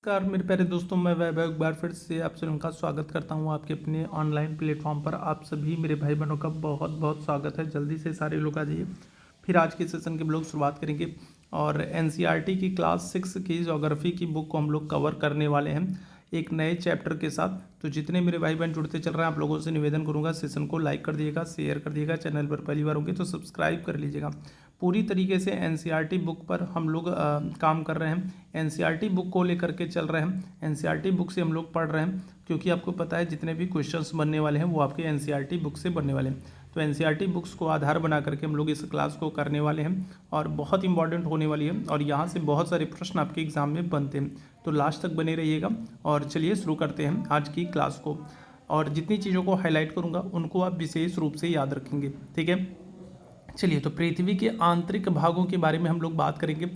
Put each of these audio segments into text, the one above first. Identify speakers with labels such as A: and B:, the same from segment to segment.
A: नमस्कार मेरे प्यारे दोस्तों, मैं वैभव एक बार फिर से आप सभी का स्वागत करता हूं आपके अपने ऑनलाइन प्लेटफॉर्म पर। आप सभी मेरे भाई बहनों का बहुत बहुत स्वागत है। जल्दी से सारे लोग आ जाइए। फिर आज के सेशन के हम लोग शुरुआत करेंगे और एनसीईआरटी की क्लास 6 की ज्योग्राफी की बुक को हम लोग कवर करने वाले हैं एक नए चैप्टर के साथ। तो जितने मेरे भाई बहन जुड़ते चल रहे हैं, आप लोगों से निवेदन करूंगा सेशन को लाइक कर दिएगा, शेयर कर दिएगा, चैनल पर पहली बार होंगे तो सब्सक्राइब कर लीजिएगा। पूरी तरीके से एनसीईआरटी बुक पर हम लोग काम कर रहे हैं। एनसीईआरटी बुक को लेकर के चल रहे हैं। एनसीईआरटी बुक से हम लोग पढ़ रहे हैं क्योंकि आपको पता है जितने भी क्वेश्चंस बनने वाले हैं वो आपके एनसीईआरटी बुक से बनने वाले हैं। तो एनसीईआरटी बुक्स को आधार बना करके हम लोग इस क्लास को करने वाले हैं और बहुत इंपॉर्टेंट होने वाली है और यहाँ से बहुत सारे प्रश्न आपके एग्जाम में बनते हैं। तो लास्ट तक बने रहिएगा और चलिए शुरू करते हैं आज की क्लास को। और जितनी चीज़ों को हाईलाइट करूँगा उनको आप विशेष रूप से याद रखेंगे, ठीक है। चलिए, तो पृथ्वी के आंतरिक भागों के बारे में हम लोग बात करेंगे।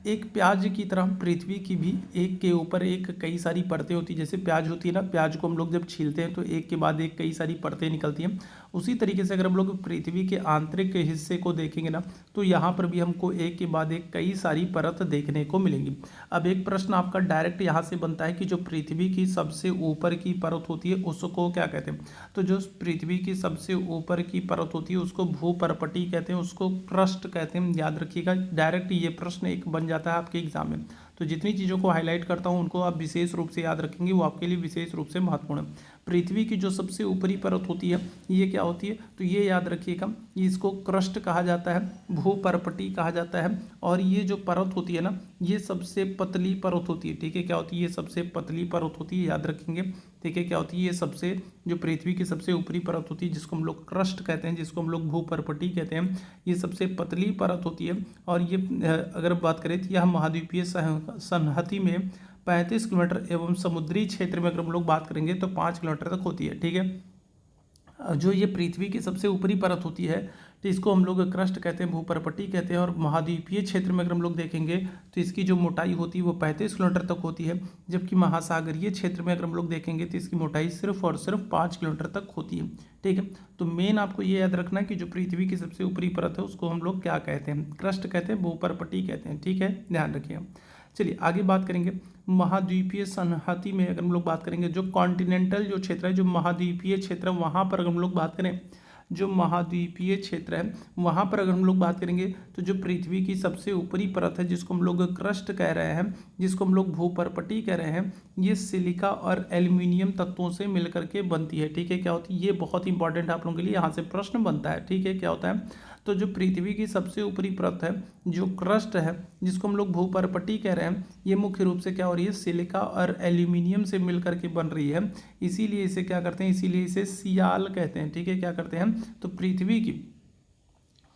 A: एक प्याज की तरह पृथ्वी की भी एक के ऊपर एक कई सारी परतें होती है। जैसे प्याज होती है ना, प्याज को हम लोग जब छीलते हैं तो एक के बाद एक कई सारी परतें निकलती हैं। उसी तरीके से अगर हम लोग पृथ्वी के आंतरिक हिस्से को देखेंगे ना, तो यहाँ पर भी हमको एक के बाद एक कई सारी परत देखने को मिलेंगी। अब एक प्रश्न आपका डायरेक्ट यहाँ से बनता है कि जो पृथ्वी की सबसे ऊपर की परत होती है उसको क्या कहते हैं। तो जो पृथ्वी की सबसे ऊपर की परत होती है उसको भूपर्पटी कहते हैं, उसको क्रस्ट कहते हैं। याद रखिएगा, डायरेक्ट ये प्रश्न एक बन जाता है आपके एग्जाम में। तो जितनी चीज़ों को हाईलाइट करता हूँ उनको आप विशेष रूप से याद रखेंगे, वो आपके लिए विशेष रूप से महत्वपूर्ण है। पृथ्वी की जो सबसे ऊपरी परत होती है ये क्या होती है, तो ये याद रखिएगा, इसको क्रस्ट कहा जाता है, भूपर्पटी कहा जाता है। और ये जो परत होती है ना, ये सबसे पतली परत होती है, ठीक है। क्या होती है, ये सबसे पतली परत होती है, याद रखेंगे, ठीक है। क्या होती है, ये सबसे जो पृथ्वी की सबसे ऊपरी परत होती है जिसको हम लोग क्रस्ट कहते हैं, जिसको हम लोग भूपर्पटी कहते हैं, ये सबसे पतली परत होती है। और ये अगर बात करें तो यह महाद्वीपीय संहति में 35 किलोमीटर एवं समुद्री क्षेत्र में अगर हम लोग बात करेंगे तो 5 किलोमीटर तक होती है, ठीक है। जो ये पृथ्वी की सबसे ऊपरी परत होती है तो इसको हम लोग क्रस्ट कहते हैं, भूपर्पटी कहते हैं। और महाद्वीपीय क्षेत्र में अगर हम लोग देखेंगे तो इसकी जो मोटाई होती है वो 35 किलोमीटर तक होती है। जबकि महासागरीय क्षेत्र में अगर हम लोग देखेंगे तो इसकी मोटाई सिर्फ और सिर्फ 5 किलोमीटर तक होती है, ठीक है। तो मेन आपको ये याद रखना है कि जो पृथ्वी की सबसे ऊपरी परत है उसको हम लोग क्या कहते हैं, क्रस्ट कहते हैं, भूपर्पटी कहते हैं, ठीक है, ध्यान रखिएगा। चलिए आगे बात करेंगे। महाद्वीपीय संहति में अगर हम लोग बात करेंगे, जो कॉन्टिनेंटल जो क्षेत्र है, जो महाद्वीपीय क्षेत्र है, वहाँ पर अगर हम लोग बात करें, जो महाद्वीपीय क्षेत्र है वहाँ पर अगर हम लोग बात करेंगे तो जो पृथ्वी की सबसे ऊपरी परत है जिसको हम लोग क्रस्ट कह रहे हैं, जिसको हम लोग भूपर्पटी कह रहे हैं, ये सिलिका और एल्यूमिनियम तत्वों से मिलकर के बनती है, ठीक है। क्या होती है, ये बहुत इंपॉर्टेंट है आप लोगों के लिए, यहाँ से प्रश्न बनता है, ठीक है। क्या होता है, तो जो पृथ्वी की सबसे ऊपरी परत है, जो क्रस्ट है, जिसको हम लोग भूपर्पटी कह रहे हैं, ये मुख्य रूप से क्या हो रही है, सिलिका और एल्यूमिनियम से मिलकर के बन रही है। इसीलिए इसे क्या करते हैं, इसीलिए इसे सियाल कहते हैं, ठीक है। क्या करते हैं, तो पृथ्वी की,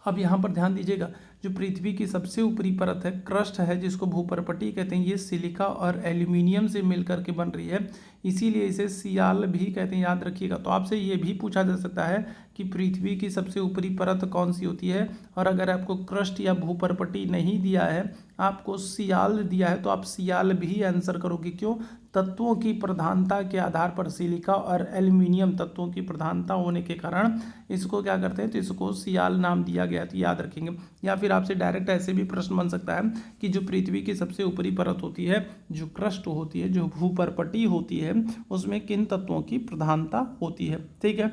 A: अब यहाँ पर ध्यान दीजिएगा, जो पृथ्वी की सबसे ऊपरी परत है, क्रस्ट है, जिसको भूपर्पटी कहते हैं, ये सिलिका और एल्यूमिनियम से मिलकर के बन रही है, इसीलिए इसे सियाल भी कहते हैं, याद रखिएगा। तो आपसे ये भी पूछा जा सकता है कि पृथ्वी की सबसे ऊपरी परत कौन सी होती है, और अगर आपको क्रस्ट या भूपर्पटी नहीं दिया है, आपको सियाल दिया है, तो आप सियाल भी आंसर करोगे। क्यों, तत्वों की प्रधानता के आधार पर, सिलिका और एल्यूमिनियम तत्वों की प्रधानता होने के कारण इसको क्या करते हैं, तो इसको सियाल नाम दिया गया, तो याद रखेंगे। या फिर आपसे डायरेक्ट ऐसे भी प्रश्न बन सकता है कि जो पृथ्वी की सबसे ऊपरी परत होती है, जो क्रस्ट होती है, जो भूपर्पटी होती है, उसमें किन तत्वों की प्रधानता होती है, ठीक है।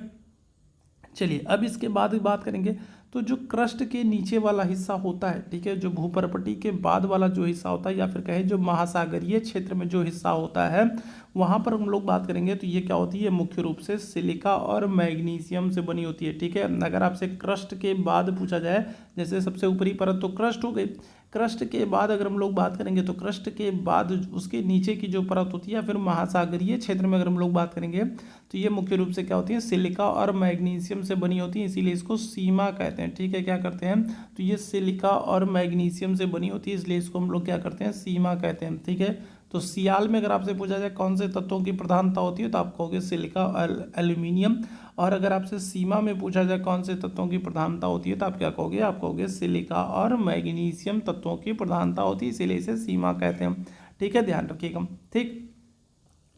A: चलिए अब इसके बाद बात करेंगे, तो जो क्रस्ट के नीचे वाला हिस्सा होता है, ठीक है, जो भूपर्पटी के बाद वाला जो हिस्सा होता है, या फिर कहें जो महासागरीय क्षेत्र में जो हिस्सा होता है, वहाँ पर हम लोग बात करेंगे तो ये क्या होती है, मुख्य रूप से सिलिका और मैग्नीशियम से बनी होती है, ठीक है। अगर आपसे क्रस्ट के बाद पूछा जाए, जैसे सबसे ऊपरी परत तो क्रस्ट हो गई, क्रस्ट के बाद अगर हम लोग बात करेंगे तो क्रस्ट के बाद उसके नीचे की जो परत होती है, या फिर महासागरीय क्षेत्र में अगर हम लोग बात करेंगे तो ये मुख्य रूप से क्या होती है, सिलिका और मैग्नीशियम से बनी होती है, इसीलिए इसको सीमा कहते हैं, ठीक है। क्या करते हैं, तो ये सिलिका और मैग्नीशियम से बनी होती है, इसलिए इसको हम लोग क्या करते हैं, सीमा कहते हैं, ठीक है। तो सियाल में अगर आपसे पूछा जाए कौन से तत्वों की प्रधानता होती है, तो आप कहोगे सिलिका और एल्यूमिनियम। और अगर आपसे सीमा में पूछा जाए कौन से तत्वों की प्रधानता होती है, तो आप क्या कहोगे, आप कहोगे सिलिका और मैग्नीशियम तत्वों की प्रधानता होती है, इसीलिए इसे सीमा कहते हैं, ठीक है, ध्यान रखिएगा, ठीक।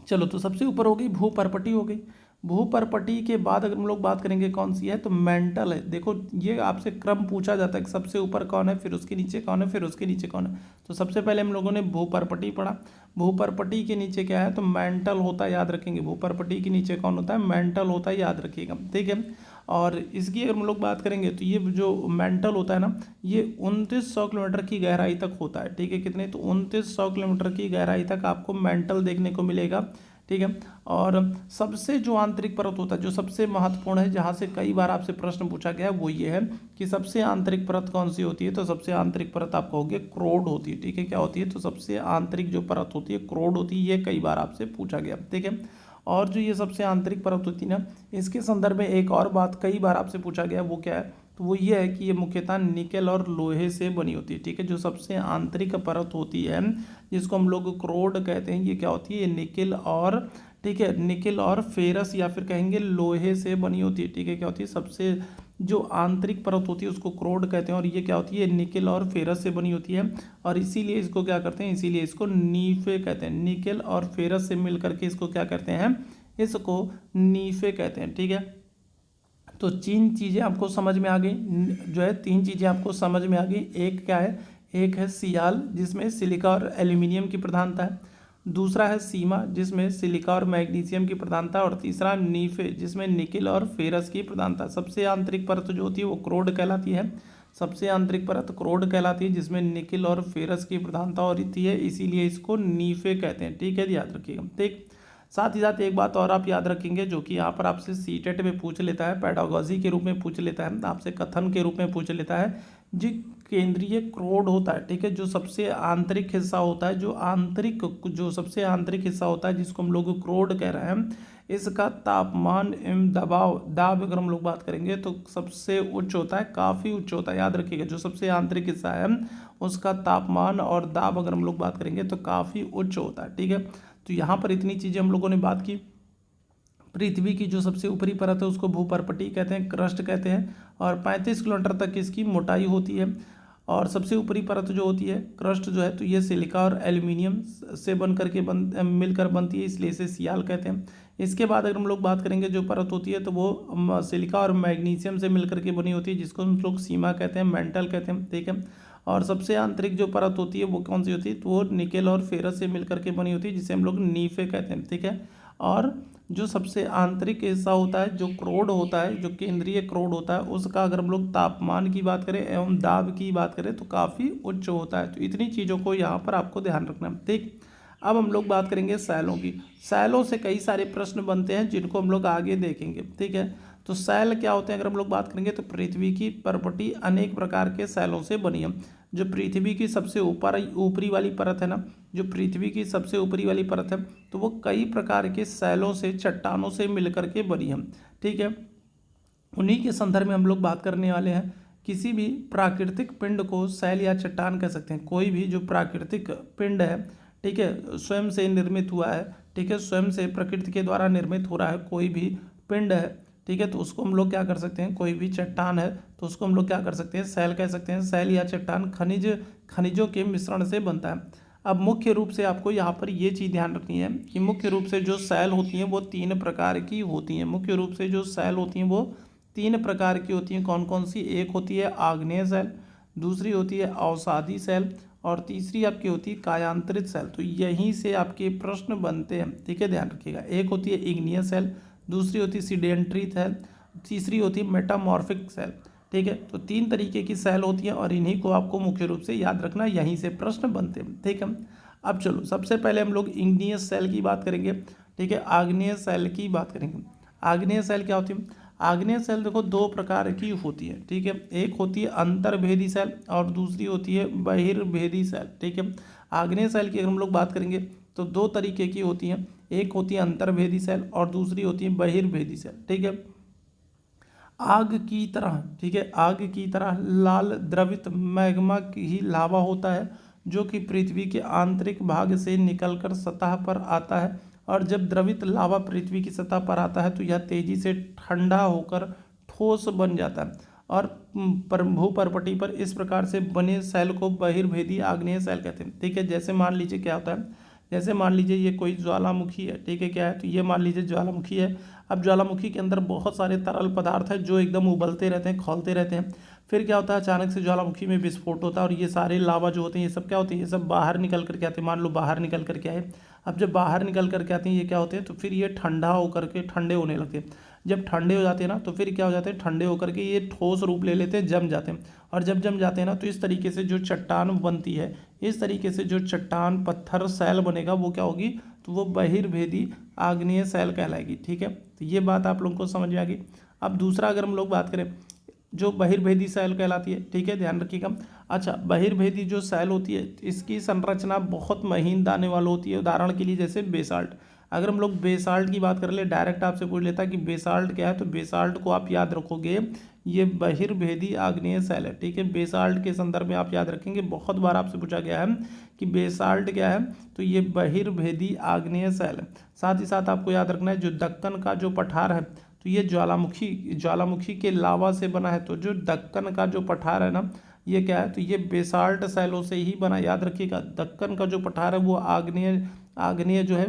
A: चलो, तो सबसे ऊपर हो गई भूपर्पटी, हो गई। भूपर्पटी के बाद अगर हम लोग बात करेंगे कौन सी है, तो मेंटल है। देखो ये आपसे क्रम पूछा जाता है कि सबसे ऊपर कौन है, फिर उसके नीचे कौन है, फिर उसके नीचे कौन है। तो सबसे पहले हम लोगों ने भूपर्पटी पढ़ा, भूपर्पटी के नीचे क्या है, तो मेंटल होता है, याद रखेंगे। भूपर्पटी के नीचे कौन होता है, मेंटल होता है, याद रखिएगा, ठीक है। और इसकी अगर हम लोग बात करेंगे तो ये जो मेंटल होता है ना, ये 2900 किलोमीटर की गहराई तक होता है, ठीक है। कितने, तो 2900 किलोमीटर की गहराई तक आपको मेंटल देखने को मिलेगा, ठीक है। और सबसे जो आंतरिक परत होता है, जो सबसे महत्वपूर्ण है, जहाँ से कई बार आपसे प्रश्न पूछा गया है, वो ये है कि सबसे आंतरिक परत कौन सी होती है, तो सबसे आंतरिक परत आपको होगी क्रोड होती है, ठीक है। क्या होती है, तो सबसे आंतरिक जो परत होती है क्रोड होती है, ये कई बार आपसे पूछा गया, ठीक है। और जो ये सबसे आंतरिक परत होती है ना, इसके संदर्भ में एक और बात कई बार आपसे पूछा गया, वो क्या है, तो वो ये है कि ये मुख्यतः निकेल और लोहे से बनी होती है, ठीक है। जो सबसे आंतरिक परत होती है, जिसको हम लोग क्रोड कहते हैं, ये क्या होती है, ये निकेल और, ठीक है, निकेल और फेरस या फिर कहेंगे लोहे से बनी होती है, ठीक है। क्या होती है, सबसे जो आंतरिक परत होती है उसको क्रोड कहते हैं, और ये क्या होती है, निकेल और फेरस से बनी होती है। और इसीलिए इसको क्या करते हैं, इसीलिए इसको नीफे कहते हैं। निकेल और फेरस से मिल करके इसको क्या कहते हैं, इसको नीफे कहते हैं, ठीक है। तो तीन चीज़ें आपको समझ में आ गई, जो है तीन चीज़ें आपको समझ में आ गई। एक क्या है, एक है सियाल जिसमें सिलिका और एल्यूमिनियम की प्रधानता है, दूसरा है सीमा जिसमें सिलिका और मैग्नीशियम की प्रधानता, और तीसरा नीफे जिसमें निकेल और फेरस की प्रधानता। सबसे आंतरिक परत जो होती है वो क्रोड कहलाती है, सबसे आंतरिक परत क्रोड कहलाती है, जिसमें निकेल और फेरस की प्रधानता होती है, इसीलिए इसको नीफे कहते हैं, ठीक है, याद रखिएगा, ठीक। साथ ही साथ एक बात और आप याद रखेंगे, जो कि यहाँ पर आपसे सीटेट में पूछ लेता है, पेडागोजी के रूप में पूछ लेता है, आपसे कथन के रूप में पूछ लेता है, जो केंद्रीय क्रोड होता है, ठीक है, जो सबसे आंतरिक हिस्सा होता है, जो सबसे आंतरिक हिस्सा होता है, जिसको हम लोग क्रोड कह रहे हैं, इसका तापमान एवं दाब अगर हम लोग बात करेंगे तो सबसे उच्च होता है, काफ़ी उच्च होता है, याद रखिएगा। जो सबसे आंतरिक हिस्सा है उसका तापमान और दाब अगर हम लोग बात करेंगे तो काफ़ी उच्च होता है, ठीक है। तो यहाँ पर इतनी चीज़ें हम लोगों ने बात की। पृथ्वी की जो सबसे ऊपरी परत है उसको भूपर्पटी कहते हैं, क्रस्ट कहते हैं, और 35 किलोमीटर तक इसकी मोटाई होती है। और सबसे ऊपरी परत जो होती है क्रस्ट जो है, तो ये सिलिका और एल्यूमिनियम से बन करके मिलकर बनती है, इसलिए इसे सियाल कहते हैं। इसके बाद अगर हम लोग बात करेंगे जो परत होती है, तो वो सिलिका और मैग्नीशियम से मिलकर के बनी होती है, जिसको हम लोग सीमा कहते हैं, मेंटल कहते हैं, ठीक है। और सबसे आंतरिक जो परत होती है वो कौन सी होती है, तो वो निकेल और फेरस से मिलकर के बनी होती है, जिसे हम लोग नीफे कहते हैं, ठीक है। और जो सबसे आंतरिक हिस्सा होता है, जो क्रोड होता है, जो केंद्रीय क्रोड होता है, उसका अगर हम लोग तापमान की बात करें एवं दाब की बात करें तो काफ़ी उच्च होता है। तो इतनी चीज़ों को यहाँ पर आपको ध्यान रखना है, ठीक। अब हम लोग बात करेंगे सैलों की। सैलों से कई सारे प्रश्न बनते हैं, जिनको हम लोग आगे देखेंगे, ठीक है। तो सैल क्या होते हैं अगर हम लोग बात करेंगे, तो पृथ्वी की परपटी अनेक प्रकार के सैलों से बनी है। जो पृथ्वी की सबसे ऊपरी वाली परत है ना, जो पृथ्वी की सबसे ऊपरी वाली परत है, तो वो कई प्रकार के सैलों से, चट्टानों से मिलकर के बनी है, ठीक है। उन्हीं के संदर्भ में हम लोग बात करने वाले हैं। किसी भी प्राकृतिक पिंड को सैल या चट्टान कह सकते हैं। कोई भी जो प्राकृतिक पिंड है, ठीक है, स्वयं से निर्मित हुआ है, ठीक है, स्वयं से प्रकृति के द्वारा निर्मित हो रहा है कोई भी पिंड है, ठीक है, तो उसको हम लोग क्या कर सकते हैं, कोई भी चट्टान है तो उसको हम लोग क्या कर सकते हैं, सैल कह सकते हैं। सैल या चट्टान खनिजों के मिश्रण से बनता है। अब मुख्य रूप से आपको यहाँ पर ये चीज़ ध्यान रखनी है कि मुख्य रूप से जो सैल होती हैं वो 3 प्रकार की होती हैं। मुख्य रूप से जो सैल होती हैं वो 3 प्रकार की होती हैं। कौन कौन सी? एक होती है आग्नेय सैल, दूसरी होती है अवसादी सैल, और तीसरी आपकी होती है कायांतरित सैल। तो यहीं से आपके प्रश्न बनते हैं, ठीक है, ध्यान रखिएगा। एक होती है इग्नियस सेल, दूसरी होती है सीडेंट्री सेल, तीसरी होती है मेटामॉर्फिक सेल, ठीक है। तो 3 तरीके की सेल होती हैं और इन्हीं को आपको मुख्य रूप से याद रखना, यहीं से प्रश्न बनते हैं, ठीक है। अब चलो सबसे पहले हम लोग इग्नियस सेल की बात करेंगे, ठीक है, आग्नेय सेल की बात करेंगे। आग्नेय सेल क्या होती है? आग्नेय सेल देखो 2 प्रकार की होती है, ठीक है। एक होती है अंतर्भेदी सेल और दूसरी होती है बहिर्भेदी सेल, ठीक है। आग्नेय सेल की अगर हम लोग बात करेंगे तो 2 तरीके की होती हैं। एक होती है अंतर्भेदी सेल और दूसरी होती है बहिर्भेदी सेल, ठीक है। आग की तरह, ठीक है, आग की तरह लाल द्रवित मैग्मा ही लावा होता है, जो कि पृथ्वी के आंतरिक भाग से निकलकर सतह पर आता है। और जब द्रवित लावा पृथ्वी की सतह पर आता है तो यह तेजी से ठंडा होकर ठोस बन जाता है। और भूपर्पटी पर इस प्रकार से बने सेल को बहिर्भेदी आग्नेय सेल कहते हैं, ठीक है। जैसे मान लीजिए क्या होता है, जैसे मान लीजिए ये कोई ज्वालामुखी है, ठीक है, क्या है, तो ये मान लीजिए ज्वालामुखी है। अब ज्वालामुखी के अंदर बहुत सारे तरल पदार्थ हैं जो एकदम उबलते रहते हैं, खौलते रहते हैं। फिर क्या होता है, अचानक से ज्वालामुखी में विस्फोट होता है और ये सारे लावा जो होते हैं ये सब क्या होते हैं, ये सब बाहर निकल करके आते हैं। मान लो बाहर निकल करके आए। अब जब बाहर निकल करके आते हैं ये क्या होते हैं, तो फिर ये ठंडा होकर के ठंडे होने लगते हैं। जब ठंडे हो जाते हैं ना, तो फिर क्या हो जाते हैं, ठंडे होकर के ये ठोस रूप ले लेते हैं, जम जाते हैं। और जब जम जाते हैं ना, तो इस तरीके से जो चट्टान बनती है, इस तरीके से जो चट्टान पत्थर सैल बनेगा वो क्या होगी, तो वो बहिर्भेदी आग्नेय सैल कहलाएगी। ठीक है, तो ये बात आप लोगों को समझ में आ गई। अब दूसरा अगर हम लोग बात करें, जो बहिर्भेदी सैल कहलाती है, ठीक है, ध्यान रखिएगा। अच्छा, बहिर्भेदी जो सैल होती है इसकी संरचना बहुत महीन दाने वाली होती है। उदाहरण के लिए जैसे बेसाल्ट, अगर हम लोग बेसाल्ट की बात कर ले, डायरेक्ट आपसे पूछ लेता कि बेसाल्ट क्या है, तो बेसाल्ट को आप याद रखोगे ये बहिर्भेदी आग्नेय सैल है। ठीक है, बेसाल्ट के संदर्भ में आप याद रखेंगे, बहुत बार आपसे पूछा गया है कि बेसाल्ट क्या है, तो ये बहिर्भेदी आग्नेय सैल है। साथ ही साथ आपको याद रखना है जो दक्कन का जो पठार है, तो ये ज्वालामुखी के लावा से बना है। तो जो दक्कन का जो पठार है ना, ये क्या है, तो ये बेसाल्ट सैलों से ही बना। याद रखिएगा, दक्कन का जो पठार है वो आग्नेय जो है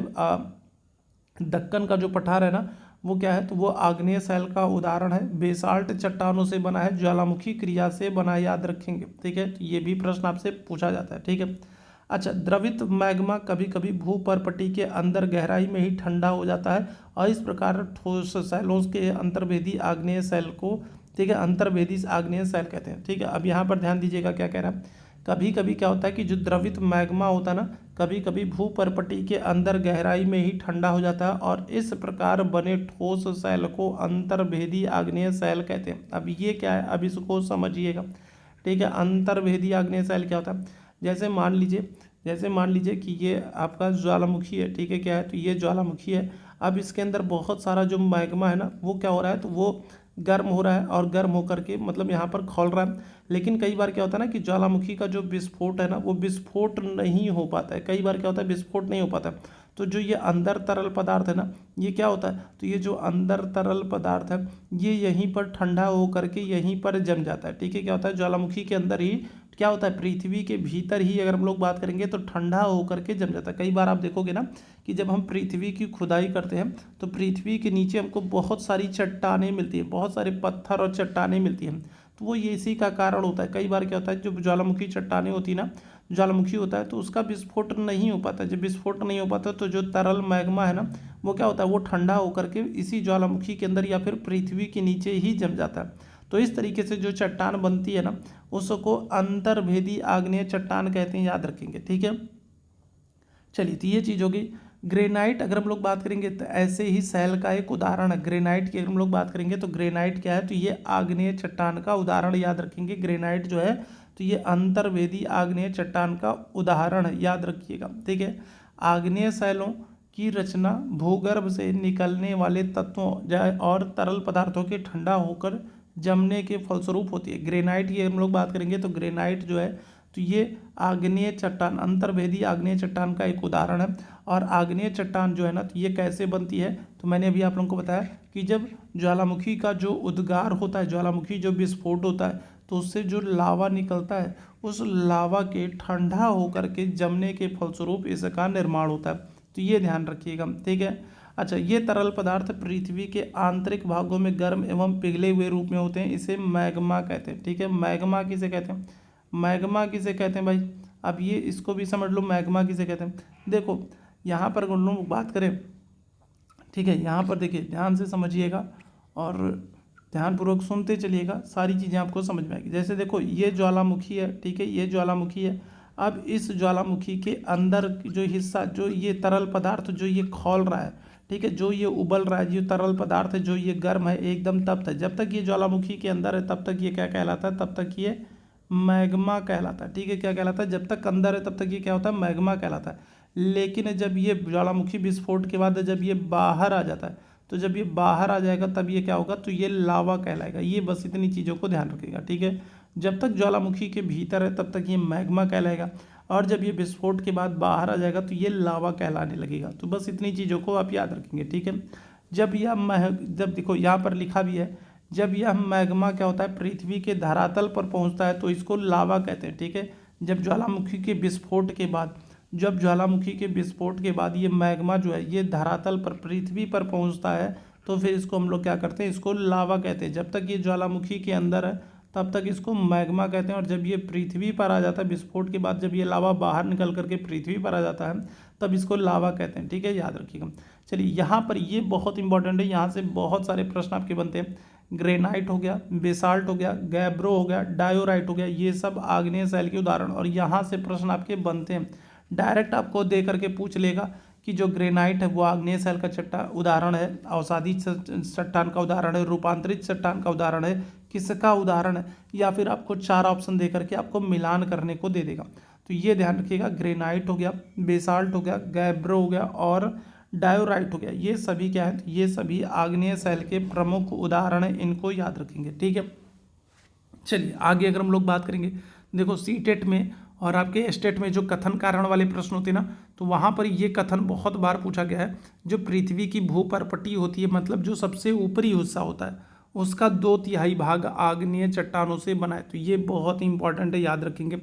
A: दक्कन का जो पठार है ना, वो क्या है, तो वो आग्नेय सैल का उदाहरण है। बेसाल्ट चट्टानों से बना है, ज्वालामुखी क्रिया से बना है, याद रखेंगे। ठीक है, तो ये भी प्रश्न आपसे पूछा जाता है। ठीक है, अच्छा, द्रवित मैग्मा कभी कभी भूपर्पटी के अंदर गहराई में ही ठंडा हो जाता है और इस प्रकार ठोस सैलों के अंतर्वेदी आग्नेय सैल को, ठीक है, अंतर्वेदी आग्नेय सैल कहते हैं। ठीक है, अब यहाँ पर ध्यान दीजिएगा क्या कह रहा है। कभी कभी क्या होता है कि जो द्रवित मैग्मा होता है ना, कभी कभी भूपर्पटी के अंदर गहराई में ही ठंडा हो जाता है और इस प्रकार बने ठोस सैल को अंतर्वेदी आग्नेय सैल कहते हैं। अब ये क्या है, अब इसको समझिएगा। ठीक है, अंतर्वेदी आग्नेय सैल क्या होता है, जैसे मान लीजिए कि ये आपका ज्वालामुखी है। ठीक है, क्या है, तो ये ज्वालामुखी है। अब इसके अंदर बहुत सारा जो मैग्मा है ना, वो क्या हो रहा है, तो वो गर्म हो रहा है और गर्म होकर के मतलब यहाँ पर खौल रहा है। लेकिन कई बार क्या होता है ना कि ज्वालामुखी का जो विस्फोट है ना, वो विस्फोट नहीं हो पाता है। कई बार क्या होता है, विस्फोट नहीं हो पाता। तो जो ये अंदर तरल पदार्थ है ना, ये क्या होता है, तो ये जो अंदर तरल पदार्थ है ये यहीं पर ठंडा हो करके यहीं पर जम जाता है। ठीक है, क्या होता है, ज्वालामुखी के अंदर ही क्या होता है, पृथ्वी के भीतर ही अगर हम लोग बात करेंगे तो ठंडा होकर के जम जाता है। कई बार आप देखोगे ना कि जब हम पृथ्वी की खुदाई करते हैं तो पृथ्वी के नीचे हमको बहुत सारी चट्टानें मिलती हैं, बहुत सारे पत्थर और चट्टानें मिलती हैं। तो वो ये इसी का कारण होता है। कई बार क्या होता है, जो ज्वालामुखी चट्टानें होती है ना, ज्वालामुखी होता है तो उसका विस्फोट नहीं हो पाता। जब विस्फोट नहीं हो पाता तो जो तरल मैग्मा है ना, वो क्या होता है, वो ठंडा होकर के इसी ज्वालामुखी के अंदर या फिर पृथ्वी के नीचे ही जम जाता है। तो इस तरीके से जो चट्टान बनती है ना, उसको अंतर्भेदी आग्नेय चट्टान कहते हैं, याद रखेंगे। ठीक है, चलिए, तो ये चीज़ होगी। ग्रेनाइट अगर हम लोग बात करेंगे तो ऐसे ही सैल का एक उदाहरण है। ग्रेनाइट की अगर हम लोग बात करेंगे तो ग्रेनाइट क्या है, तो ये आग्नेय चट्टान का उदाहरण, याद रखेंगे। ग्रेनाइट जो है तो ये अंतर्वेदी आग्नेय चट्टान का उदाहरण है, याद रखिएगा। ठीक है, आग्नेय सैलों की रचना भूगर्भ से निकलने वाले तत्वों और तरल पदार्थों के ठंडा होकर जमने के फलस्वरूप होती है। ग्रेनाइट की हम लोग बात करेंगे तो ग्रेनाइट जो है तो ये आग्नेय चट्टान, अंतर्वेदी आग्नेय चट्टान का एक उदाहरण है। और आग्नेय चट्टान जो है ना, तो ये कैसे बनती है, तो मैंने अभी आप लोगों को बताया कि जब ज्वालामुखी का जो उद्गार होता है, ज्वालामुखी जो विस्फोट होता है, तो उससे जो लावा निकलता है, उस लावा के ठंडा होकर के जमने के फलस्वरूप इसका निर्माण होता है। तो ये ध्यान रखिएगा। ठीक है, अच्छा, ये तरल पदार्थ पृथ्वी के आंतरिक भागों में गर्म एवं पिघले हुए रूप में होते हैं, इसे मैग्मा कहते हैं। ठीक है, मैग्मा किसे कहते हैं, मैग्मा किसे कहते हैं भाई, अब ये इसको भी समझ लो, मैग्मा किसे कहते हैं। देखो यहाँ पर हम लोग बात करें, ठीक है, यहाँ पर देखिए ध्यान से समझिएगा और ध्यानपूर्वक सुनते चलिएगा, सारी चीज़ें आपको समझ में आएगी। जैसे देखो ये ज्वालामुखी है, ठीक है, ये ज्वालामुखी है। अब इस ज्वालामुखी के अंदर जो हिस्सा, जो ये तरल पदार्थ जो ये खौल रहा है, ठीक है, जो ये उबल रहा है, जो तरल पदार्थ है, जो ये गर्म है, एकदम तप्त है। जब तक ये ज्वालामुखी के अंदर है तब तक ये क्या कहलाता है, तब तक ये मैग्मा कहलाता है। ठीक है, क्या कहलाता है, जब तक अंदर है तब तक ये क्या होता है, मैग्मा कहलाता है। लेकिन जब ये ज्वालामुखी विस्फोट के बाद जब ये बाहर आ जाता है, तो जब ये बाहर आ जाएगा तब ये क्या होगा, तो ये लावा कहलाएगा। ये बस इतनी चीज़ों को ध्यान रखिएगा। ठीक है, जब तक ज्वालामुखी के भीतर है तब तक ये मैग्मा कहलाएगा और जब ये विस्फोट के बाद बाहर आ जाएगा तो ये लावा कहलाने लगेगा। तो बस इतनी चीज़ों को आप याद रखेंगे। ठीक है, जब देखो यहाँ पर लिखा भी है, जब यह मैग्मा क्या होता है, पृथ्वी के धरातल पर पहुँचता है तो इसको लावा कहते हैं। ठीक है, जब ज्वालामुखी के विस्फोट के बाद जब ज्वालामुखी के विस्फोट के बाद ये मैग्मा जो है ये धरातल पर, पृथ्वी पर पहुंचता है, तो फिर इसको हम लोग क्या करते हैं, इसको लावा कहते हैं। जब तक ये ज्वालामुखी के अंदर है तब तक इसको मैग्मा कहते हैं, और जब ये पृथ्वी पर आ जाता है विस्फोट के बाद, जब ये लावा बाहर निकल करके पृथ्वी पर आ जाता है तब इसको लावा कहते हैं। ठीक है, याद रखिएगा। चलिए यहाँ पर ये बहुत इंपॉर्टेंट है, यहाँ से बहुत सारे प्रश्न आपके बनते हैं। ग्रेनाइट हो गया, बेसाल्ट हो गया, गैब्रो हो गया, डायोराइट हो गया, ये सब आग्नेय शैल के उदाहरण, और यहाँ से प्रश्न आपके बनते हैं। डायरेक्ट आपको दे करके पूछ लेगा कि जो ग्रेनाइट है वो आग्नेय शैल का चट्टान उदाहरण है, अवसादी चट्टान का उदाहरण है, रूपांतरित चट्टान का उदाहरण है, किसका उदाहरण है, या फिर आपको 4 ऑप्शन दे करके आपको मिलान करने को दे देगा। तो ये ध्यान रखिएगा, ग्रेनाइट हो गया, बेसाल्ट हो गया, गैब्रो हो गया और डायोराइट हो गया, ये सभी क्या है, ये सभी आग्नेय शैल के प्रमुख उदाहरण हैं, इनको याद रखेंगे। ठीक है, चलिए आगे अगर हम लोग बात करेंगे, देखो सीटेट में और आपके स्टेट में जो कथन कारण वाले प्रश्न होते हैं ना, तो वहाँ पर ये कथन बहुत बार पूछा गया है। जो पृथ्वी की भूपर्पटी होती है, मतलब जो सबसे ऊपरी हिस्सा होता है, उसका 2/3 भाग आग्नेय चट्टानों से बना है। तो ये बहुत इंपॉर्टेंट है, याद रखेंगे।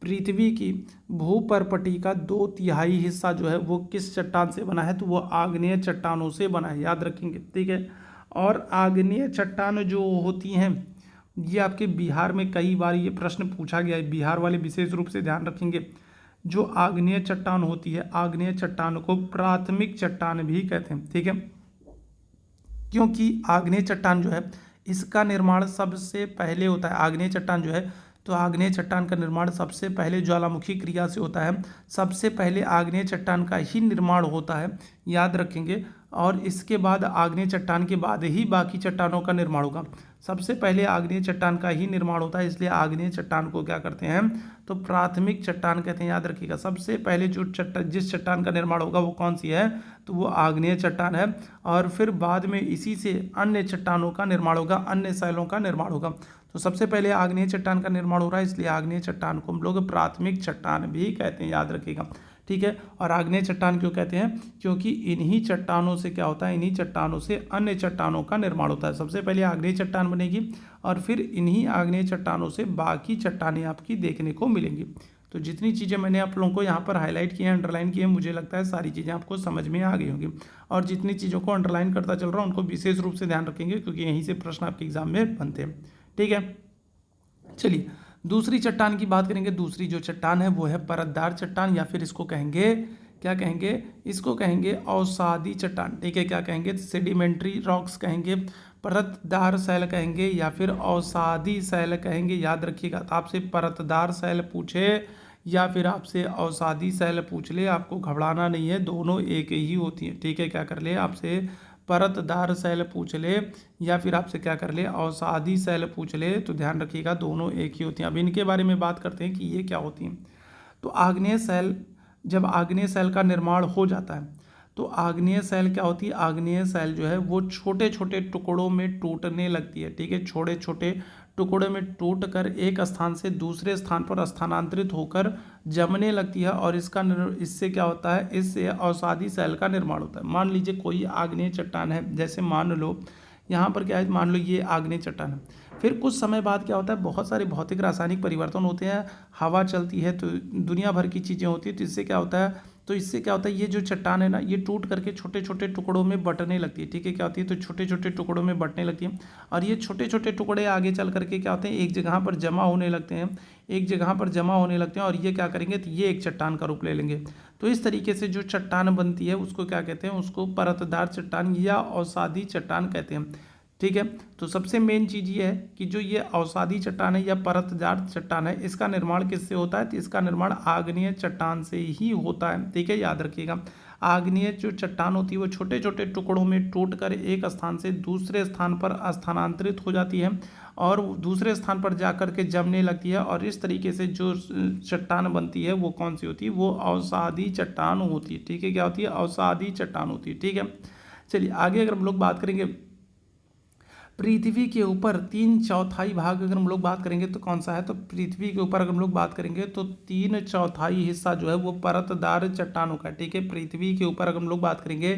A: पृथ्वी की भूपर्पटी का 2/3 हिस्सा जो है वो किस चट्टान से बना है, तो वो आग्नेय चट्टानों से बना है, याद रखेंगे। ठीक है, और आग्नेय चट्टान जो होती हैं ये आपके बिहार में कई बार ये प्रश्न पूछा गया है, बिहार वाले विशेष रूप से ध्यान रखेंगे। जो आग्नेय चट्टान होती है, आग्नेय चट्टान को प्राथमिक चट्टान भी कहते हैं। ठीक है, क्योंकि आग्नेय चट्टान जो है इसका निर्माण सबसे पहले होता है। आग्नेय चट्टान जो है, तो आग्नेय चट्टान का निर्माण सबसे पहले ज्वालामुखी क्रिया से होता है। सबसे पहले आग्नेय चट्टान का ही निर्माण होता है, याद रखेंगे। और इसके बाद आग्नेय चट्टान के बाद ही बाकी चट्टानों का निर्माण होगा। सबसे पहले आग्नेय चट्टान का ही निर्माण होता है, इसलिए आग्नेय चट्टान को क्या करते हैं, तो प्राथमिक चट्टान कहते हैं, याद रखिएगा। सबसे पहले जो जिस चट्टान का निर्माण होगा वो कौन सी है, तो वो आग्नेय चट्टान है। और फिर बाद में इसी से अन्य चट्टानों का निर्माण होगा, अन्य शैलों का निर्माण होगा। तो सबसे पहले आग्नेय चट्टान का निर्माण हो रहा है, इसलिए आग्नेय चट्टान को हम लोग प्राथमिक चट्टान भी कहते हैं, याद रखिएगा। ठीक है, और आग्नेय चट्टान क्यों कहते हैं, क्योंकि इन्हीं चट्टानों से क्या होता है, इन्हीं चट्टानों से अन्य चट्टानों का निर्माण होता है। सबसे पहले आग्नेय चट्टान बनेगी और फिर इन्हीं आग्नेय चट्टानों से बाकी चट्टानें आपकी देखने को मिलेंगी। तो जितनी चीज़ें मैंने आप लोगों को यहाँ पर हाईलाइट की हैं, अंडरलाइन की हैं, मुझे लगता है सारी चीज़ें आपको समझ में आ गई होंगी। और जितनी चीज़ों को अंडरलाइन करता चल रहा हूँ उनको विशेष रूप से ध्यान रखेंगे, क्योंकि यहीं से प्रश्न आपके एग्जाम में बनते हैं। ठीक है, चलिए दूसरी चट्टान की बात करेंगे। दूसरी जो चट्टान है वो है परतदार चट्टान, या फिर इसको कहेंगे, क्या कहेंगे, इसको कहेंगे अवसादी चट्टान। ठीक है, क्या कहेंगे, सेडिमेंट्री रॉक्स कहेंगे, परतदार शैल कहेंगे, या फिर अवसादी शैल कहेंगे, याद रखिएगा। तो आपसे परतदार शैल पूछे या फिर आपसे अवसादी शैल पूछ ले, आपको घबराना नहीं है, दोनों एक ही होती हैं। ठीक है, क्या कर ले, आपसे परतदार शैल पूछ ले या फिर आपसे क्या कर ले, अवसादी शैल पूछ ले, तो ध्यान रखिएगा दोनों एक ही होती हैं। अब इनके बारे में बात करते हैं कि ये क्या होती हैं। तो आग्नेय शैल, जब आग्नेय शैल का निर्माण हो जाता है तो आग्नेय शैल क्या होती है, आग्नेय शैल जो है वो छोटे छोटे टुकड़ों में टूटने लगती है। ठीक है, छोटे छोटे टुकड़ों में टूट कर एक स्थान से दूसरे स्थान पर स्थानांतरित होकर जमने लगती है, और इससे क्या होता है, इससे अवसादी शैल का निर्माण होता है। मान लीजिए कोई आग्नेय चट्टान है, जैसे मान लो यहाँ पर क्या है, मान लो ये आग्नेय चट्टान है। फिर कुछ समय बाद क्या होता है, बहुत सारे भौतिक रासायनिक परिवर्तन होते हैं, हवा चलती है, तो दुनिया भर की चीज़ें होती है, तो इससे क्या होता है, ये जो चट्टान है ना, ये टूट करके छोटे छोटे टुकड़ों में बंटने लगती है। ठीक है, क्या होती है, तो छोटे छोटे टुकड़ों में बंटने लगती है, और ये छोटे छोटे टुकड़े आगे चल करके क्या होते हैं, एक जगह पर जमा होने लगते हैं, एक जगह पर जमा होने लगते हैं, और ये क्या करेंगे, तो ये एक चट्टान का रूप ले लेंगे। तो इस तरीके से जो चट्टान बनती है उसको क्या कहते हैं, उसको परतदार चट्टान या अवसादी चट्टान कहते हैं। ठीक है, तो सबसे मेन चीज़ ये है कि जो ये अवसादी चट्टान है या परतदार चट्टान है, इसका निर्माण किससे होता है, तो इसका निर्माण आग्नेय चट्टान से ही होता है। ठीक है, याद रखिएगा। आग्नेय जो चट्टान होती है वो छोटे छोटे टुकड़ों में टूटकर एक स्थान से दूसरे स्थान पर स्थानांतरित हो जाती है, और दूसरे स्थान पर जाकर के जमने लगती है, और इस तरीके से जो चट्टान बनती है वो कौन सी होती है, वो अवसादी चट्टान होती है। ठीक है, क्या होती है, अवसादी चट्टान होती है। ठीक है, चलिए आगे अगर हम लोग बात करेंगे, पृथ्वी के ऊपर 3/4 भाग अगर हम लोग बात करेंगे तो कौन सा है, तो पृथ्वी के ऊपर अगर हम लोग बात करेंगे तो 3/4 हिस्सा जो है वो परतदार चट्टानों का। ठीक है, पृथ्वी के ऊपर अगर हम लोग बात करेंगे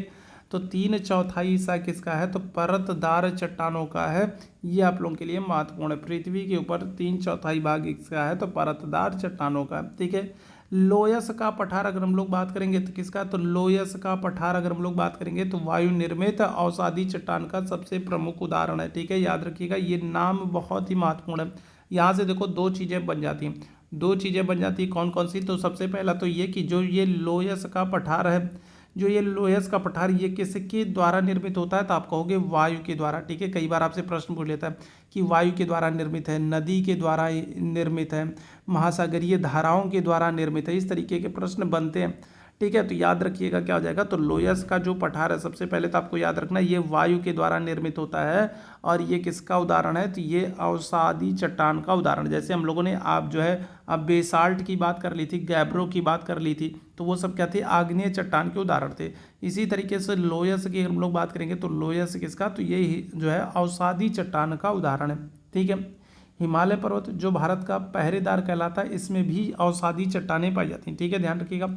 A: तो 3/4 हिस्सा किसका है, तो परतदार चट्टानों का है। ये आप लोगों के लिए महत्वपूर्ण है, पृथ्वी के ऊपर 3/4 भाग किसका है, तो परतदार चट्टानों का। ठीक है, लोयस का पठार अगर हम लोग बात करेंगे तो किसका, तो लोयस का पठार अगर हम लोग बात करेंगे तो वायु निर्मित अवसादी चट्टान का सबसे प्रमुख उदाहरण है। ठीक है, याद रखिएगा ये नाम बहुत ही महत्वपूर्ण है। यहाँ से देखो दो चीज़ें बन जाती हैं, दो चीज़ें बन जाती हैं, कौन कौन सी, तो सबसे पहला तो ये कि जो ये लोयस का पठार है, जो ये लोयस का पठार ये किसके द्वारा निर्मित होता है, तो आप कहोगे वायु के द्वारा। ठीक है, कई बार आपसे प्रश्न पूछ लेता है कि वायु के द्वारा निर्मित है, नदी के द्वारा निर्मित है, महासागरीय धाराओं के द्वारा निर्मित है, इस तरीके के प्रश्न बनते हैं। ठीक है, तो याद रखिएगा क्या हो जाएगा, तो लोयस का जो पठार है सबसे पहले तो आपको याद रखना ये वायु के द्वारा निर्मित होता है, और ये किसका उदाहरण है, तो ये अवसादी चट्टान का उदाहरण। जैसे हम लोगों ने आप जो है अब बेसाल्ट की बात कर ली थी, गैब्रो की बात कर ली थी, तो वो सब क्या थे, आग्नेय चट्टान के उदाहरण थे। इसी तरीके से लोयस की हम लोग बात करेंगे तो लोयस किसका, तो ये जो है अवसादी चट्टान का उदाहरण है। ठीक है, हिमालय पर्वत जो भारत का पहरेदार कहलाता है, इसमें भी अवसादी चट्टानें पाई जाती हैं। ठीक है, ध्यान रखिएगा,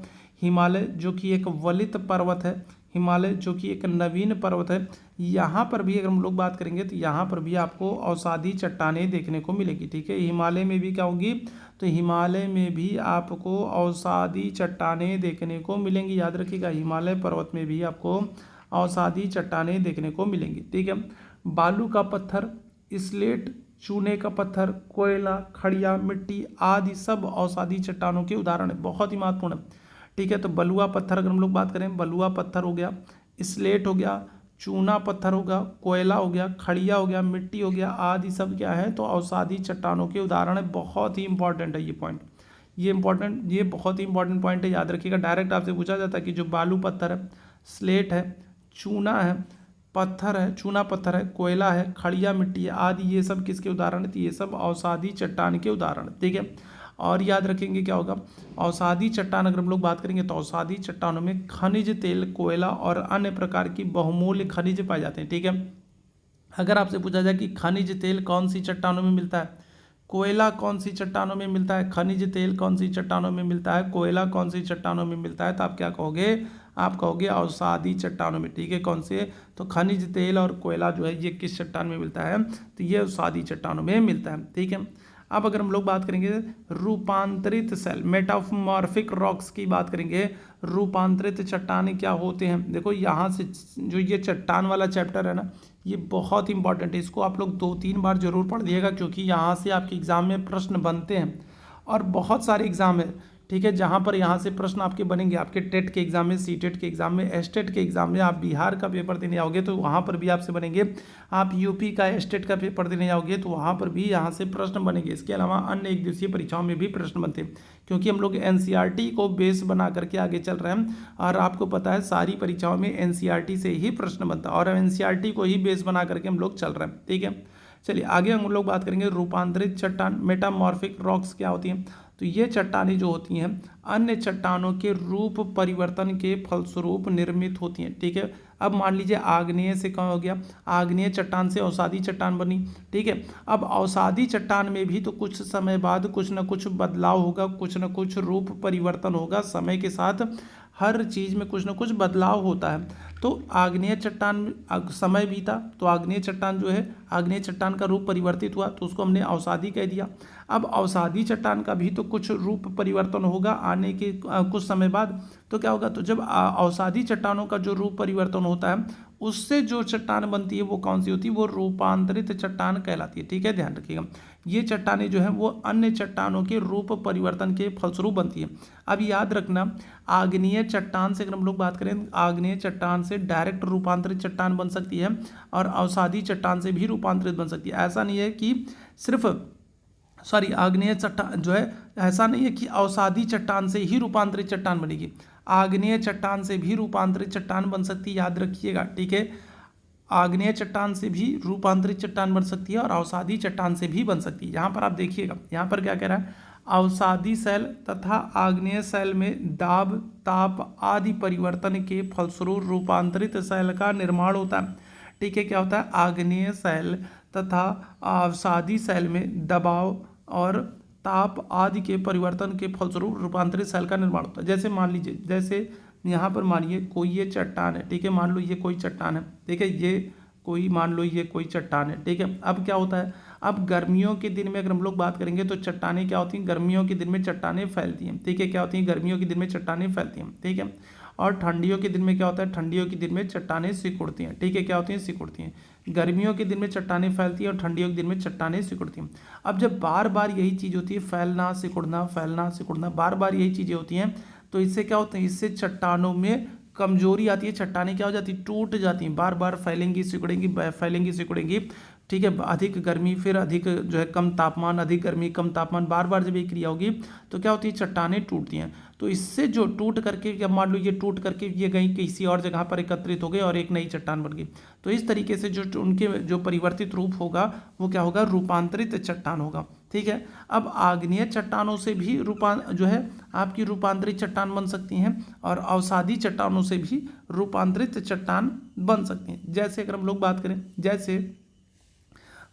A: हिमालय जो कि एक वलित पर्वत है, हिमालय जो कि एक नवीन पर्वत है, यहाँ पर भी अगर हम लोग बात करेंगे तो यहाँ पर भी आपको अवसादी चट्टानें देखने को मिलेगी। ठीक है, हिमालय में भी क्या होगी, तो हिमालय में भी आपको अवसादी चट्टानें देखने को मिलेंगी। याद रखिएगा, हिमालय पर्वत में भी आपको अवसादी चट्टानें देखने को मिलेंगी। ठीक है, बालू का पत्थर, स्लेट, चूने का पत्थर, कोयला, खड़िया, मिट्टी आदि सब अवसादी चट्टानों के उदाहरण है, बहुत ही महत्वपूर्ण है। ठीक है, तो बलुआ पत्थर अगर हम लोग बात करें, बलुआ पत्थर हो गया, स्लेट हो गया, चूना पत्थर होगा, कोयला हो गया, खड़िया हो गया, मिट्टी हो गया, आदि सब क्या है, तो अवसादी चट्टानों के उदाहरण है। बहुत ही इंपॉर्टेंट है ये पॉइंट, ये बहुत ही इंपॉर्टेंट पॉइंट है, याद रखिएगा। डायरेक्ट आपसे पूछा जाता है कि जो बालू पत्थर है, स्लेट है, चूना है, पत्थर है, चूना पत्थर है, कोयला है, खड़िया मिट्टी है, आदि ये सब किसके उदाहरण है, तो ये सब अवसादी चट्टान के उदाहरण। ठीक है, और याद रखेंगे क्या होगा, अवसादी चट्टान अगर हम लोग बात करेंगे तो अवसादी चट्टानों में खनिज तेल, कोयला और अन्य प्रकार की बहुमूल्य खनिज पाए जाते हैं। ठीक है, अगर आपसे पूछा जाए कि खनिज तेल कौन सी चट्टानों में मिलता है, कोयला कौन सी चट्टानों में मिलता है, खनिज तेल कौन सी चट्टानों में मिलता है, कोयला कौन सी चट्टानों में मिलता है, तो आप क्या कहोगे, आप कहोगे अवसादी चट्टानों में। ठीक है, कौन से, तो खनिज तेल और कोयला जो है ये किस चट्टान में मिलता है, तो ये अवसादी चट्टानों में मिलता है। ठीक है, अब अगर हम लोग बात करेंगे रूपांतरित सेल, मेटामॉर्फिक रॉक्स की बात करेंगे, रूपांतरित चट्टानें क्या होते हैं। देखो यहाँ से जो ये चट्टान वाला चैप्टर है ना, ये बहुत इंपॉर्टेंट है, इसको आप लोग 2-3 बार जरूर पढ़ दिएगा, क्योंकि यहाँ से आपके एग्जाम में प्रश्न बनते हैं और बहुत सारे एग्जाम है। ठीक है, जहाँ पर यहाँ से प्रश्न आपके बनेंगे, आपके टेट के एग्जाम में, सीटेट के एग्जाम में, एस्टेट के एग्जाम में, आप बिहार का पेपर देने आओगे तो वहाँ पर भी आपसे बनेंगे, आप यूपी का एस्टेट का पेपर देने आओगे तो वहाँ पर भी यहाँ से प्रश्न बनेंगे। इसके अलावा अन्य एक दिवसीय परीक्षाओं में भी प्रश्न बनते हैं, क्योंकि हम लोग एनसीईआरटी को बेस बना करके आगे चल रहे हैं, और आपको पता है सारी परीक्षाओं में एनसीईआरटी से ही प्रश्न बनता है, और एनसीईआरटी को ही बेस बना करके हम लोग चल रहे हैं। ठीक है, चलिए आगे हम लोग बात करेंगे रूपांतरित चट्टान, मेटामॉर्फिक रॉक्स क्या होती हैं। तो ये चट्टानें जो होती हैं अन्य चट्टानों के रूप परिवर्तन के फलस्वरूप निर्मित होती हैं। ठीक है, अब मान लीजिए आग्नेय से क्या हो गया, आग्नेय चट्टान से अवसादी चट्टान बनी। ठीक है, अब अवसादी चट्टान में भी तो कुछ समय बाद कुछ न कुछ बदलाव होगा, कुछ न कुछ रूप परिवर्तन होगा, समय के साथ हर चीज़ में कुछ न कुछ बदलाव होता है। तो आग्नेय चट्टान समय बीता तो आग्नेय चट्टान जो है, आग्नेय चट्टान का रूप परिवर्तित हुआ तो उसको हमने अवसादी कह दिया। अब अवसादी चट्टान का भी तो कुछ रूप परिवर्तन होगा आने के कुछ समय बाद, तो क्या होगा, तो जब अवसादी चट्टानों का जो रूप परिवर्तन होता है उससे जो चट्टान बनती है वो कौन सी होती है, वो रूपांतरित चट्टान कहलाती है। ठीक है, ध्यान रखिएगा, ये चट्टानें जो है वो अन्य चट्टानों के रूप परिवर्तन के फलस्वरूप बनती है। अब याद रखना, आग्नेय चट्टान से अगर हम लोग बात करें, आग्नेय चट्टान से डायरेक्ट रूपांतरित चट्टान बन सकती है और अवसादी चट्टान से भी रूपांतरित बन सकती है। ऐसा नहीं है कि सिर्फ आग्नेय चट्टान जो है, ऐसा नहीं है कि अवसादी चट्टान से ही रूपांतरित चट्टान बनेगी, आग्नेय चट्टान से भी रूपांतरित चट्टान बन सकती है, याद रखिएगा। ठीक है, आग्नेय चट्टान से भी रूपांतरित चट्टान बन सकती है और अवसादी चट्टान से भी बन सकती है। यहाँ पर आप देखिएगा, यहाँ पर क्या कह रहा है, अवसादी सेल तथा आग्नेय सेल में दाब, ताप आदि परिवर्तन के फलस्वरूप रूपांतरित सेल का निर्माण होता है। ठीक है, क्या होता है, आग्नेय सेल तथा अवसादी सेल में दबाव और ताप आदि के परिवर्तन के फलस्वरूप रूपांतरित सेल का निर्माण होता है। जैसे मान लीजिए, जैसे यहाँ पर मानिए कोई ये चट्टान है। ठीक है, मान लो ये कोई चट्टान है। ठीक है, ये कोई मान लो ये कोई चट्टान है। ठीक है, अब क्या होता है, अब गर्मियों के दिन में अगर हम लोग बात करेंगे तो चट्टानें क्या होती हैं, गर्मियों के दिन में चट्टानें फैलती हैं, ठीक है, क्या होती हैं, गर्मियों के दिन में चट्टानें फैलती हैं, ठीक है। और ठंडियों के दिन में क्या होता है, ठंडियों के दिन में चट्टानें सिकुड़ती हैं, ठीक है, क्या होती हैं, सिकुड़ती हैं। गर्मियों के दिन में चट्टानें फैलती हैं और ठंडियों के दिन में चट्टानें सिकुड़ती हैं। अब जब बार बार यही चीज़ होती है, फैलना सिकुड़ना, बार बार यही चीज़ें होती हैं, तो इससे क्या होता है, इससे चट्टानों में कमजोरी आती है, चट्टानें क्या हो जाती है, टूट जाती हैं, बार बार फैलेंगी सिकुड़ेंगी, ठीक है। अधिक गर्मी फिर अधिक जो है कम तापमान, अधिक गर्मी कम तापमान, बार बार जब ये क्रिया होगी तो क्या होती है, चट्टानें टूटती हैं। तो इससे जो टूट करके, जब मान लो ये टूट करके ये कहीं किसी और जगह पर एकत्रित हो गए और एक नई चट्टान बन गई, तो इस तरीके से जो उनके जो परिवर्तित रूप होगा वो क्या होगा, रूपांतरित चट्टान होगा, ठीक है। अब आग्नेय चट्टानों से भी जो है आपकी रूपांतरित चट्टान बन सकती हैं और अवसादी चट्टानों से भी रूपांतरित चट्टान बन सकती हैं। जैसे अगर हम लोग बात करें, जैसे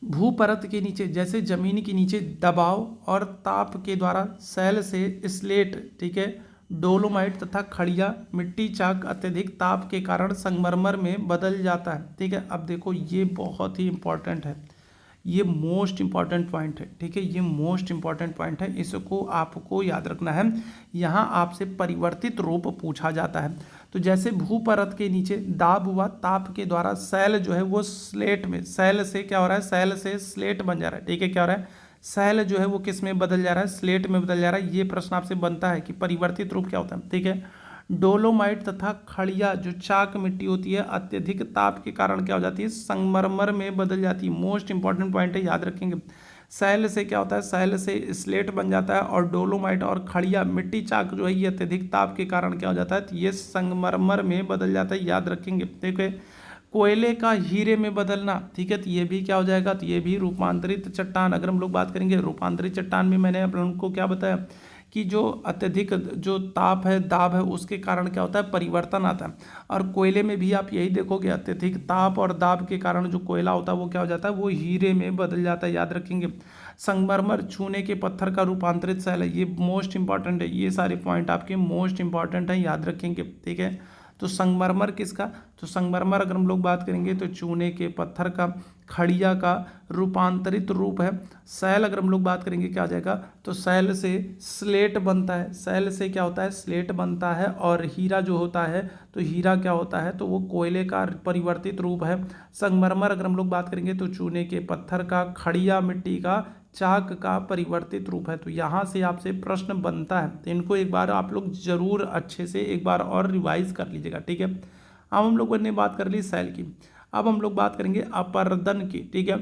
A: भूपरत के नीचे, जैसे जमीन के नीचे दबाव और ताप के द्वारा सैल से स्लेट, ठीक है, डोलोमाइट तथा खड़िया मिट्टी चाक अत्यधिक ताप के कारण संगमरमर में बदल जाता है, ठीक है। अब देखो ये बहुत ही इंपॉर्टेंट है, ये मोस्ट इंपॉर्टेंट पॉइंट है, ठीक है, ये मोस्ट इंपॉर्टेंट पॉइंट है, इसको आपको याद रखना है। यहाँ आपसे परिवर्तित रूप पूछा जाता है। तो जैसे भूपरत के नीचे दाब हुआ ताप के द्वारा सैल जो है वो स्लेट में, सैल से क्या हो रहा है, सैल से स्लेट बन जा रहा है, ठीक है, क्या हो रहा है, सैल जो है वो किस में बदल जा रहा है, स्लेट में बदल जा रहा है। ये प्रश्न आपसे बनता है कि परिवर्तित रूप क्या होता है, ठीक है। डोलोमाइट तथा खड़िया जो चाक मिट्टी होती है अत्यधिक ताप के कारण क्या हो जाती है, संगमरमर में बदल जाती है। मोस्ट इंपॉर्टेंट पॉइंट है, याद रखेंगे। सैल से क्या होता है, सैल से स्लेट बन जाता है और डोलोमाइट और खड़िया मिट्टी चाक जो है ये अत्यधिक ताप के कारण क्या हो जाता है, तो ये संगमरमर में बदल जाता है, याद रखेंगे, ठीक है। कोयले का हीरे में बदलना, ठीक है, तो ये भी क्या हो जाएगा, तो ये भी रूपांतरित चट्टान। अगर हम लोग बात करेंगे रूपांतरित चट्टान में, मैंने आप लोगों को क्या बताया कि जो अत्यधिक जो ताप है, दाब है, उसके कारण क्या होता है, परिवर्तन आता है। और कोयले में भी आप यही देखोगे, अत्यधिक ताप और दाब के कारण जो कोयला होता है वो क्या हो जाता है, वो हीरे में बदल जाता है, याद रखेंगे। संगमरमर चूने के पत्थर का रूपांतरित सैल है, ये मोस्ट इंपॉर्टेंट है, ये सारे पॉइंट आपके मोस्ट इंपॉर्टेंट हैं, याद रखेंगे, ठीक है। तो संगमरमर किसका, तो संगमरमर अगर हम लोग बात करेंगे तो चूने के पत्थर का, खड़िया का रूपांतरित रूप है। सैल अगर हम लोग बात करेंगे क्या आ जाएगा, तो सैल से स्लेट बनता है, सैल से क्या होता है, स्लेट बनता है। और हीरा जो होता है, तो हीरा क्या होता है, तो वो कोयले का परिवर्तित रूप है। संगमरमर अगर हम लोग बात करेंगे तो चूने के पत्थर का, खड़िया मिट्टी का, चाक का परिवर्तित रूप है। तो यहाँ से आपसे प्रश्न बनता है, तो इनको एक बार आप लोग जरूर अच्छे से एक बार और रिवाइज कर लीजिएगा, ठीक है। अब हम लोगों ने बात कर ली सैल की, अब हम लोग बात करेंगे अपर्दन की, ठीक है।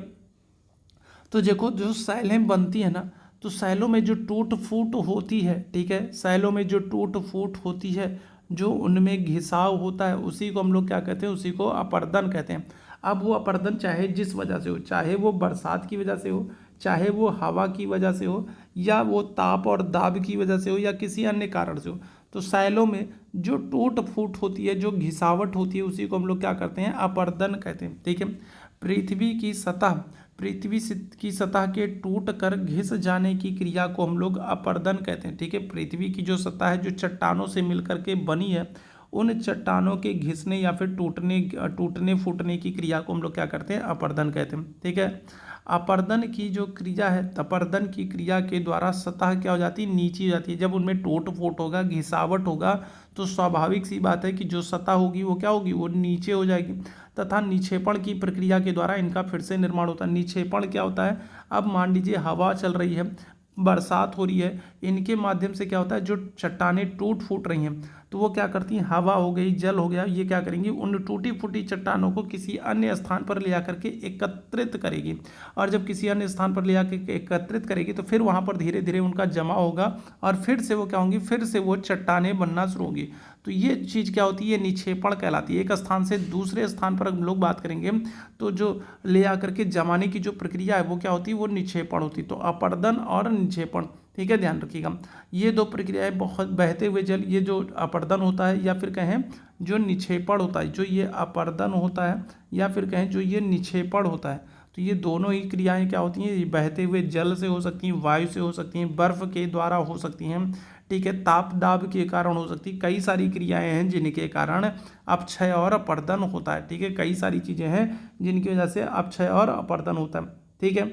A: तो देखो जो सैलें बनती है ना, तो सैलों में जो टूट फूट होती है, ठीक है, सैलों में जो टूट फूट होती है, जो उनमें घिसाव होता है, उसी को हम लोग क्या कहते हैं, उसी को अपर्दन कहते हैं। अब वो अपर्दन चाहे जिस वजह से हो, चाहे वो बरसात की वजह से हो, चाहे वो हवा की वजह से हो, या वो ताप और दाब की वजह से हो, या किसी अन्य कारण से हो, तो सैलों में जो टूट फूट होती है, जो घिसावट होती है, उसी को हम लोग क्या करते हैं, अपर्दन कहते हैं, ठीक है। पृथ्वी की सतह के टूट कर घिस जाने की क्रिया को हम लोग अपर्दन कहते हैं, ठीक है। पृथ्वी की जो सतह है, जो चट्टानों से मिलकर के बनी है, उन चट्टानों के घिसने या फिर टूटने फूटने की क्रिया को हम लोग क्या करते हैं, अपर्दन कहते हैं, ठीक है। अपर्दन की जो क्रिया है, अपर्दन की क्रिया के द्वारा सतह क्या हो जाती है, नीची हो जाती है। जब उनमें टूट फूट होगा, घिसावट होगा, तो स्वाभाविक सी बात है कि जो सतह होगी वो क्या होगी, वो नीचे हो जाएगी। तथा निक्षेपण की प्रक्रिया के द्वारा इनका फिर से निर्माण होता है। निक्षेपण क्या होता है, अब मान लीजिए हवा चल रही है, बरसात हो रही है, इनके माध्यम से क्या होता है, जो चट्टानें टूट फूट रही हैं, तो वो क्या करती हैं, हवा हो गई, जल हो गया, ये क्या करेंगी, उन टूटी फूटी चट्टानों को किसी अन्य स्थान पर ले जाकर के एकत्रित करेगी। और जब किसी अन्य स्थान पर ले जाकर के एकत्रित करेगी, तो फिर वहाँ पर धीरे धीरे उनका जमा होगा और फिर से वो क्या होंगी, फिर से वो चट्टानें बनना शुरू होंगी। तो ये चीज़ क्या होती है, निक्षेपण कहलाती है। एक स्थान से दूसरे स्थान पर हम लोग बात करेंगे, तो जो ले आकर के जमाने की जो प्रक्रिया है वो क्या होती है, वो निक्षेपण होती है। तो अपर्दन और निक्षेपण, ठीक है, ध्यान रखिएगा। ये दो प्रक्रियाएं, बहुत बहते हुए जल, ये जो अपर्दन होता है, या फिर कहें जो निक्षेपण होता है, जो ये अपर्दन होता है, या फिर कहें जो ये निक्षेपण होता है, तो ये दोनों ही क्रियाएं क्या होती हैं, ये बहते हुए जल से हो सकती हैं, वायु से हो सकती हैं, बर्फ के द्वारा हो सकती हैं, ठीक है, ताप दाब के कारण हो सकती है। कई सारी क्रियाएं हैं जिनके कारण अपक्षय और अपर्दन होता है, ठीक है, कई सारी चीज़ें हैं जिनकी वजह से अपक्षय और अपर्दन होता है, ठीक है।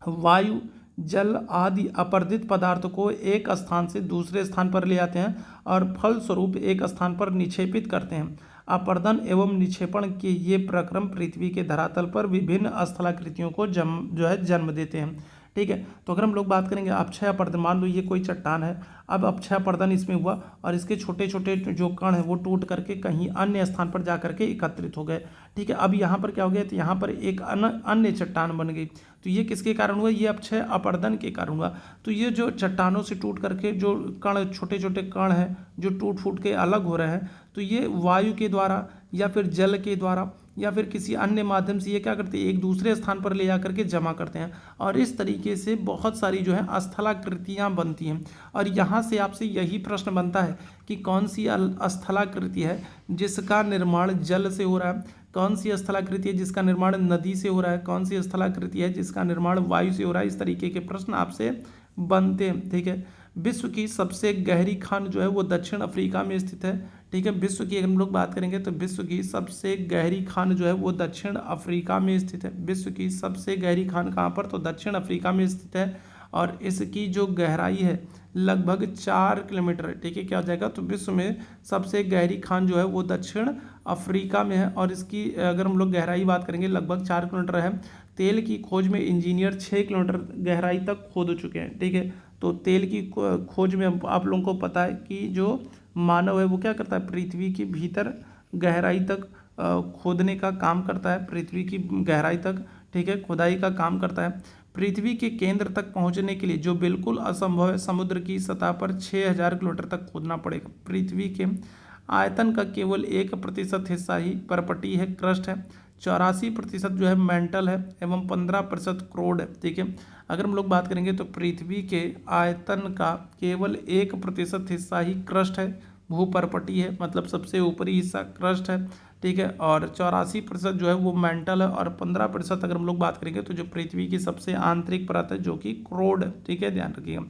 A: वायु, जल आदि अपरदित पदार्थों को एक स्थान से दूसरे स्थान पर ले आते हैं और फलस्वरूप एक स्थान पर निक्षेपित करते हैं। अपरदन एवं निक्षेपण के ये प्रक्रम पृथ्वी के धरातल पर विभिन्न स्थलाकृतियों को जन्म देते हैं। ठीक है, तो अगर हम लोग बात करेंगे अपक्षय अपरदन, मान लो ये कोई चट्टान है, अब अपक्षय अपरदन इसमें हुआ और इसके छोटे छोटे जो कण हैं वो टूट करके कहीं अन्य स्थान पर जा करके एकत्रित हो गए। ठीक है, अब यहाँ पर क्या हो गया, तो यहाँ पर एक अन्य चट्टान बन गई। तो ये किसके कारण हुआ, ये अपक्षय अपरदन के कारण हुआ। तो ये जो चट्टानों से टूट करके जो कण, छोटे छोटे कण हैं जो टूट फूट के अलग हो रहे हैं, तो ये वायु के द्वारा या फिर जल के द्वारा या फिर किसी अन्य माध्यम से ये क्या करते हैं, एक दूसरे स्थान पर ले जा करके जमा करते हैं और इस तरीके से बहुत सारी जो है स्थलाकृतियाँ बनती हैं। और यहाँ से आपसे यही प्रश्न बनता है कि कौन सी स्थलाकृति है जिसका निर्माण जल से हो रहा है, कौन सी स्थलाकृति है जिसका निर्माण नदी से हो रहा है, कौन सी स्थलाकृति है जिसका निर्माण वायु से हो रहा है। इस तरीके के प्रश्न आपसे बनते हैं। ठीक है, विश्व की सबसे गहरी खान जो है वो दक्षिण अफ्रीका में स्थित है। ठीक है, विश्व की अगर हम लोग बात करेंगे तो विश्व की सबसे गहरी खान जो है वो दक्षिण अफ्रीका में स्थित है। विश्व की सबसे गहरी खान कहाँ पर, तो दक्षिण अफ्रीका में स्थित है और इसकी जो गहराई है लगभग 4 किलोमीटर है। ठीक है, क्या हो जाएगा, तो विश्व में सबसे गहरी खान जो है वो दक्षिण अफ्रीका में है और इसकी अगर हम लोग गहराई बात करेंगे लगभग 4 किलोमीटर है। तेल की खोज में इंजीनियर 6 किलोमीटर गहराई तक खोद चुके हैं। ठीक है, तो तेल की खोज में आप लोगों को पता है कि जो मानव है वो क्या करता है, पृथ्वी के भीतर गहराई तक खोदने का काम करता है, पृथ्वी की गहराई तक, ठीक है, खुदाई का काम करता है। पृथ्वी के केंद्र तक पहुंचने के लिए जो बिल्कुल असंभव है, समुद्र की सतह पर 6000 किलोमीटर तक खोदना पड़ेगा। पृथ्वी के आयतन का केवल 1% हिस्सा ही परपटी है, क्रस्ट है, 84% जो है मेंटल है एवं 15% क्रोड है। ठीक है, अगर हम लोग बात करेंगे तो पृथ्वी के आयतन का केवल 1% हिस्सा ही क्रस्ट है, भूपर्पटी है, मतलब सबसे ऊपरी हिस्सा क्रस्ट है। ठीक है, और 84% जो है वो मेंटल है और 15% अगर हम लोग बात करेंगे तो जो पृथ्वी की सबसे आंतरिक परत है जो कि क्रोड है। ठीक है, ध्यान रखिएगा।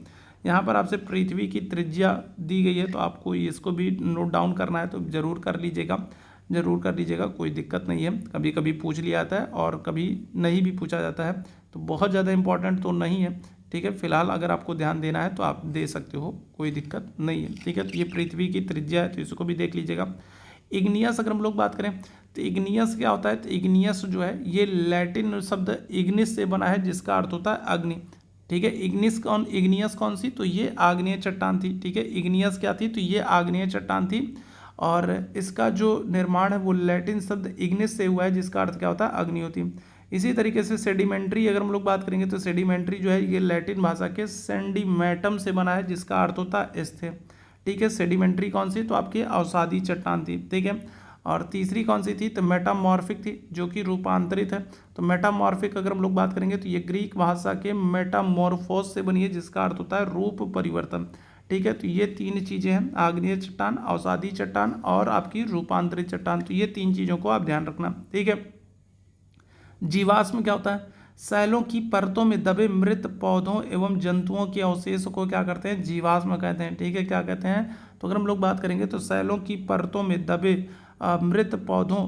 A: यहाँ पर आपसे पृथ्वी की त्रिज्या दी गई है तो आपको इसको भी नोट डाउन करना है तो ज़रूर कर लीजिएगा, ज़रूर कर लीजिएगा, कोई दिक्कत नहीं है। कभी कभी पूछ लिया जाता है और कभी नहीं भी पूछा जाता है, तो बहुत ज़्यादा इंपॉर्टेंट तो नहीं है। ठीक है, फिलहाल अगर आपको ध्यान देना है तो आप दे सकते हो, कोई दिक्कत नहीं है। ठीक है, तो ये पृथ्वी की त्रिज्या है तो इसको भी देख लीजिएगा। इग्नियस अगर हम लोग बात करें तो इग्नियस क्या होता है, तो इग्नियस जो है ये लैटिन शब्द इग्निस से बना है जिसका अर्थ होता है अग्नि। ठीक है, इग्नियस कौन सी, तो ये आग्नेय चट्टान थी। ठीक है, इग्नियस क्या थी, तो ये आग्नेय चट्टान थी और इसका जो निर्माण है वो लैटिन शब्द इग्निस से हुआ है जिसका अर्थ क्या होता है, अग्नि होती है। इसी तरीके से सेडिमेंट्री अगर हम लोग बात करेंगे तो सेडिमेंट्री जो है ये लैटिन भाषा के सेंडिमेटम से बना है जिसका अर्थ होता है स्थिर। ठीक है, सेडिमेंट्री कौन सी, तो आपकी अवसादी चट्टान थी। ठीक है, और तीसरी कौन सी थी, तो मेटामॉर्फिक थी जो कि रूपांतरित है। तो मेटामॉर्फिक अगर हम लोग बात करेंगे तो ये ग्रीक भाषा के मेटामॉर्फोस से बनी है जिसका अर्थ होता है रूप परिवर्तन। ठीक है, तो ये 3 चीज़ें हैं, आग्नेय चट्टान, अवसादी चट्टान और आपकी रूपांतरित चट्टान। तो ये 3 चीज़ों को आप ध्यान रखना। ठीक है, जीवाश्म क्या होता है, सैलों की परतों में दबे मृत पौधों एवं जंतुओं के अवशेष को क्या करते हैं, जीवाश्म कहते हैं। ठीक है, क्या कहते हैं, तो अगर हम लोग बात करेंगे तो सैलों की परतों में दबे मृत पौधों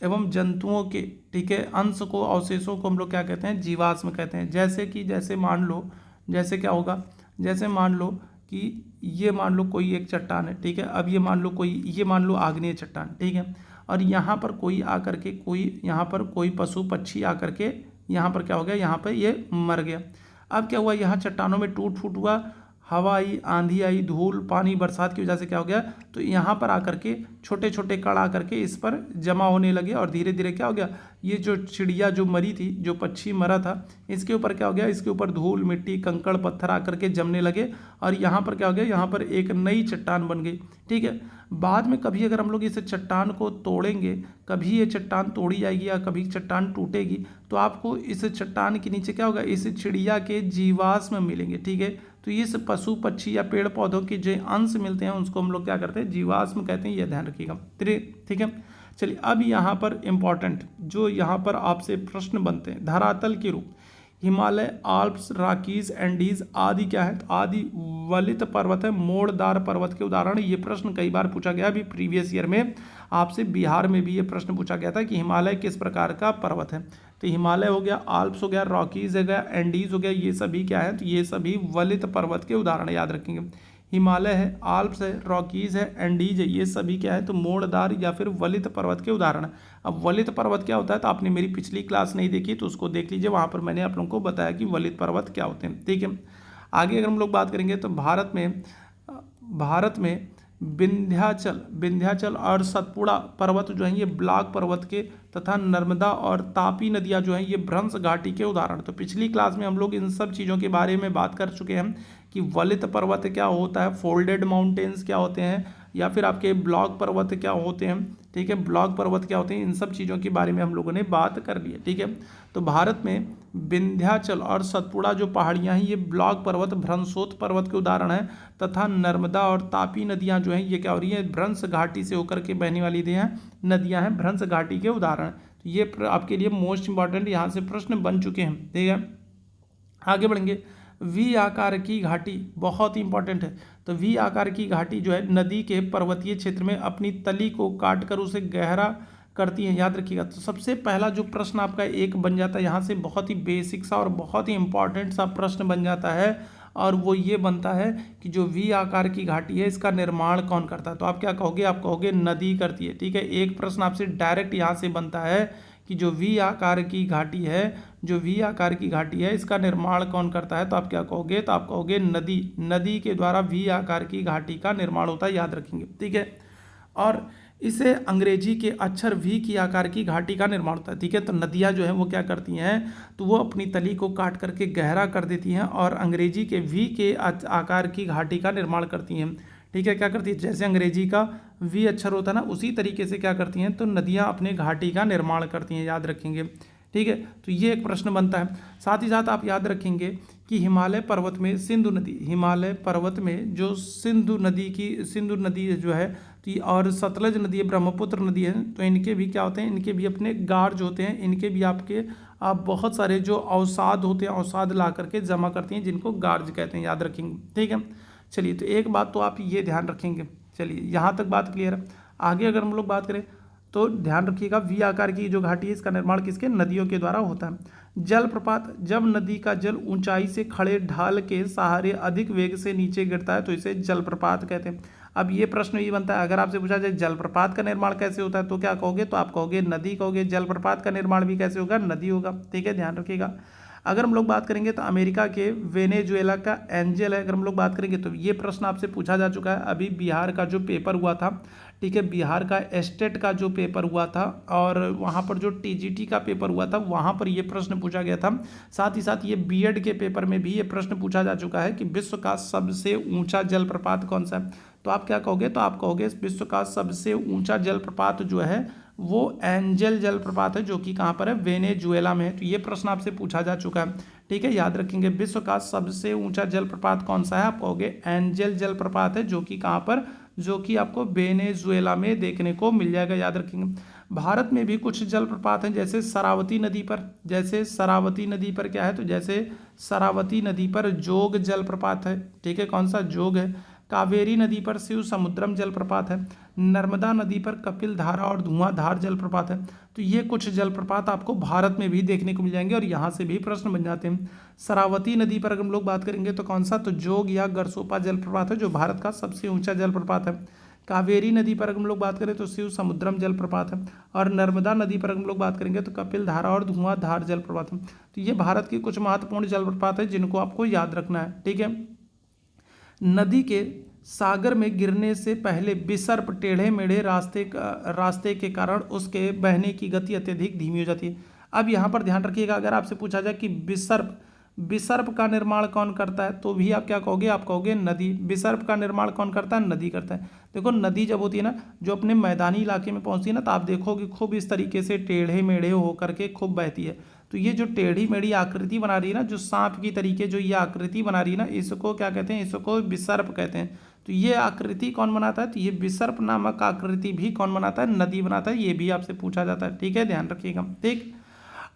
A: एवं जंतुओं के, ठीक है, अंश को, अवशेषों को हम लोग क्या कहते हैं, जीवाश्म कहते हैं। जैसे मान लो, जैसे क्या होगा, जैसे मान लो कि ये मान लो कोई एक चट्टान है। ठीक है, अब ये मान लो आग्नेय चट्टान। ठीक है, और यहाँ पर कोई आकर के यहाँ पर कोई पशु पक्षी आकर के यहाँ पर क्या हो गया, यहाँ पर ये मर गया। अब क्या हुआ, यहाँ चट्टानों में टूट फूट हुआ, हवा आई, आंधी आई, धूल, पानी, बरसात की वजह से क्या हो गया, तो यहाँ पर आकर के छोटे छोटे कण आकर के इस पर जमा होने लगे और धीरे धीरे क्या हो गया, ये जो चिड़िया जो मरी थी, जो पक्षी मरा था, इसके ऊपर क्या हो गया, इसके ऊपर धूल, मिट्टी, कंकड़, पत्थर आकर के जमने लगे और यहाँ पर क्या हो गया, यहाँ पर एक नई चट्टान बन गई। ठीक है, बाद में कभी अगर हम लोग इस चट्टान को तोड़ेंगे, कभी ये चट्टान तोड़ी जाएगी या कभी चट्टान टूटेगी तो आपको इस चट्टान के नीचे क्या होगा, इस चिड़िया के जीवाश्म मिलेंगे। ठीक है, तो इस पशु पक्षी या पेड़ पौधों के जो अंश मिलते हैं उसको हम लोग क्या करते हैं, जीवाश्म कहते हैं। यह ध्यान रखिएगा। ठीक है, चलिए अब यहाँ पर इम्पॉर्टेंट जो यहाँ पर आपसे प्रश्न बनते हैं, धरातल के रूप, हिमालय, आल्प्स, रॉकीज, एंडीज आदि क्या है, तो आदि वलित पर्वत है, मोड़दार पर्वत के उदाहरण। ये प्रश्न कई बार पूछा गया, अभी प्रीवियस ईयर में आपसे बिहार में भी ये प्रश्न पूछा गया था कि हिमालय किस प्रकार का पर्वत है। तो हिमालय हो गया, आल्प्स हो गया, रॉकीज हो गया, एंडीज हो गया, ये सभी क्या है, तो ये सभी वलित पर्वत के उदाहरण याद रखेंगे। हिमालय है, आल्प्स है, रॉकीज है, एंडीज है, ये सभी क्या है, तो मोड़दार या फिर वलित पर्वत के उदाहरण है। अब वलित पर्वत क्या होता है, तो आपने मेरी पिछली क्लास नहीं देखी तो उसको देख लीजिए, वहाँ पर मैंने आप लोगों को बताया कि वलित पर्वत क्या होते हैं। ठीक है, आगे अगर हम लोग बात करेंगे तो भारत में विंध्याचल और सतपुड़ा पर्वत जो हैं ये ब्लॉक पर्वत के तथा नर्मदा और तापी नदियां जो हैं ये भ्रंश घाटी के उदाहरण। तो पिछली क्लास में हम लोग इन सब चीज़ों के बारे में बात कर चुके हैं कि वलित पर्वत क्या होता है, फोल्डेड माउंटेन्स क्या होते हैं, या फिर आपके ब्लॉक पर्वत क्या होते हैं। ठीक है, ब्लॉक पर्वत क्या होते हैं, इन सब चीज़ों के बारे में हम लोगों ने बात कर ली है। ठीक है, तो भारत में विंध्याचल और सतपुड़ा जो पहाड़ियाँ हैं ये ब्लॉक पर्वत भ्रंशोत पर्वत के उदाहरण हैं, तथा नर्मदा और तापी नदियाँ जो हैं ये क्या हो रही हैं, भ्रंश घाटी से होकर के बहने वाली नदियाँ हैं, भ्रंश घाटी के उदाहरण। तो ये आपके लिए मोस्ट इंपॉर्टेंट यहाँ से प्रश्न बन चुके हैं। ठीक है, आगे बढ़ेंगे। वी आकार की घाटी बहुत ही इंपॉर्टेंट है। तो वी आकार की घाटी जो है नदी के पर्वतीय क्षेत्र में अपनी तली को काटकर उसे गहरा करती है, याद रखिएगा। तो सबसे पहला जो प्रश्न आपका एक बन जाता है यहाँ से, बहुत ही बेसिक सा और बहुत ही इंपॉर्टेंट सा प्रश्न बन जाता है, और वो ये बनता है कि जो वी आकार की घाटी है इसका निर्माण कौन करता है। तो आप क्या कहोगे, आप कहोगे नदी करती है। ठीक है, एक प्रश्न आपसे डायरेक्ट यहाँ से बनता है कि जो वी आकार की घाटी है, इसका निर्माण कौन करता है। तो आप क्या कहोगे, तो आप कहोगे नदी के द्वारा वी आकार की घाटी का निर्माण होता है, याद रखेंगे। ठीक है, और इसे अंग्रेजी के अक्षर वी की आकार की घाटी का निर्माण होता है। ठीक है, तो नदियाँ जो है वो क्या करती हैं, तो वो अपनी तली को काट करके गहरा कर देती हैं और अंग्रेजी के वी के आकार की घाटी का निर्माण करती हैं। ठीक है, क्या करती है, जैसे अंग्रेजी का वी अक्षर होता है ना, उसी तरीके से क्या करती हैं, तो नदियाँ अपने घाटी का निर्माण करती हैं, याद रखेंगे। ठीक है, तो ये एक प्रश्न बनता है। साथ ही साथ आप याद रखेंगे कि हिमालय पर्वत में जो सिंधु नदी जो है, तो और सतलज नदी है, ब्रह्मपुत्र नदी है, तो इनके भी क्या होते हैं, इनके भी अपने गार्ज होते हैं, इनके भी आपके बहुत सारे जो अवसाद होते हैं, अवसाद ला करके जमा करती हैं, जिनको गार्ज कहते हैं, याद रखेंगे। ठीक है, चलिए, तो एक बात तो आप ये ध्यान रखेंगे। चलिए, यहाँ तक बात क्लियर है। आगे अगर हम लोग बात करें तो ध्यान रखिएगा, वी आकार की जो घाटी है इसका निर्माण किसके, नदियों के द्वारा होता है। जलप्रपात, जब नदी का जल ऊंचाई से खड़े ढाल के सहारे अधिक वेग से नीचे गिरता है तो इसे जलप्रपात कहते हैं। अब ये प्रश्न ये बनता है, अगर आपसे पूछा जाए जलप्रपात का निर्माण कैसे होता है, तो क्या कहोगे, तो आप कहोगे नदी कहोगे। जलप्रपात का निर्माण भी कैसे होगा, नदी होगा। ठीक है, ध्यान रखिएगा। अगर हम लोग बात करेंगे तो अमेरिका के वेनेजुएला का एंजल है, अगर हम लोग बात करेंगे तो ये प्रश्न आपसे पूछा जा चुका है। अभी बिहार का जो पेपर हुआ था, ठीक है, बिहार का एस्टेट का जो पेपर हुआ था और वहाँ पर जो टीजीटी का पेपर हुआ था, वहाँ पर ये प्रश्न पूछा गया था। साथ ही साथ ये बीएड के पेपर में भी ये प्रश्न पूछा जा चुका है कि विश्व का सबसे ऊंचा जलप्रपात कौन सा है। तो आप क्या कहोगे, तो आप कहोगे विश्व का सबसे ऊंचा जलप्रपात जो है वो एंजल जलप्रपात है, जो कि कहाँ पर है, वेनेजुएला में है। तो ये प्रश्न आपसे पूछा जा चुका है। ठीक है, याद रखेंगे, विश्व का सबसे ऊंचा जलप्रपात कौन सा है, आप कहोगे एंजल जलप्रपात है, जो कि कहाँ पर, जो कि आपको वेनेजुएला में देखने को मिल जाएगा, याद रखेंगे। भारत में भी कुछ जलप्रपात हैं, जैसे शरावती नदी पर क्या है, तो जैसे शरावती नदी पर जोग जलप्रपात है। ठीक है, कौन सा, जोग है। कावेरी नदी पर शिव समुद्रम जलप्रपात है। नर्मदा नदी पर कपिल धारा और धुआंधार जलप्रपात है। तो ये कुछ जलप्रपात आपको भारत में भी देखने को मिल जाएंगे और यहाँ से भी प्रश्न बन जाते हैं। शरावती नदी पर अगर हम लोग बात करेंगे तो कौन सा, तो जोग या गरसोपा जलप्रपात है, जो भारत का सबसे ऊंचा जलप्रपात है। कावेरी नदी पर अगर हम लोग बात करें तो शिव समुद्रम जलप्रपात है, और नर्मदा नदी पर अगर हम लोग बात करेंगे तो कपिल धारा और धुआंधार जलप्रपात है। तो ये भारत के कुछ महत्वपूर्ण जलप्रपात है जिनको आपको याद रखना है। ठीक है, नदी के सागर में गिरने से पहले विसर्प टेढ़े मेढ़े रास्ते के कारण उसके बहने की गति अत्यधिक धीमी हो जाती है। अब यहाँ पर ध्यान रखिएगा, अगर आपसे पूछा जाए कि विसर्प का निर्माण कौन करता है, तो भी आप क्या कहोगे, आप कहोगे नदी। विसर्प का निर्माण कौन करता है, नदी करता है। देखो, नदी जब होती है ना, जो अपने मैदानी इलाके में पहुँचती है ना, तो आप देखोगे खूब इस तरीके से टेढ़े मेढ़े होकर के खूब बहती है। तो ये जो टेढ़ी मेढ़ी आकृति बना रही है ना, जो सांप की तरीके जो ये आकृति बना रही है ना, इसको क्या कहते हैं, इसको विसर्प कहते हैं। तो ये आकृति कौन बनाता है, तो ये विसर्प नामक आकृति भी कौन बनाता है, नदी बनाता है। ये भी आपसे पूछा जाता है। ठीक है, ध्यान रखिएगा। ठीक,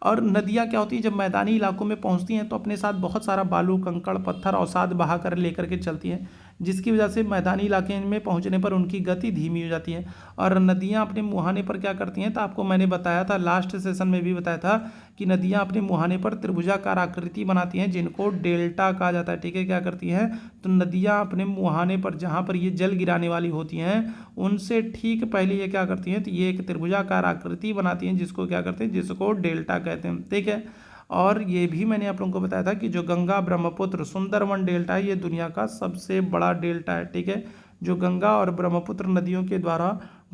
A: और नदियाँ क्या होती है, जब मैदानी इलाकों में पहुंचती हैं तो अपने साथ बहुत सारा बालू, कंकड़, पत्थर, अवसाद बहा कर लेकर के चलती हैं, जिसकी वजह से मैदानी इलाके में पहुंचने पर उनकी गति धीमी हो जाती है। और नदियां अपने मुहाने पर क्या करती हैं, तो आपको मैंने बताया था, लास्ट सेशन में भी बताया था कि नदियां अपने मुहाने पर त्रिभुजाकार आकृति बनाती हैं जिनको डेल्टा कहा जाता है। ठीक है, क्या करती हैं, तो नदियां अपने मुहाने पर जहां पर ये जल गिराने वाली होती हैं उनसे ठीक पहले ये क्या करती हैं, तो ये एक त्रिभुजाकार आकृति बनाती हैं जिसको क्या करते हैं, जिसको डेल्टा कहते हैं। ठीक है, और ये भी मैंने आप लोगों को बताया था कि जो गंगा ब्रह्मपुत्र सुंदरवन डेल्टा है ये दुनिया का सबसे बड़ा डेल्टा है। ठीक है, जो गंगा और ब्रह्मपुत्र नदियों के द्वारा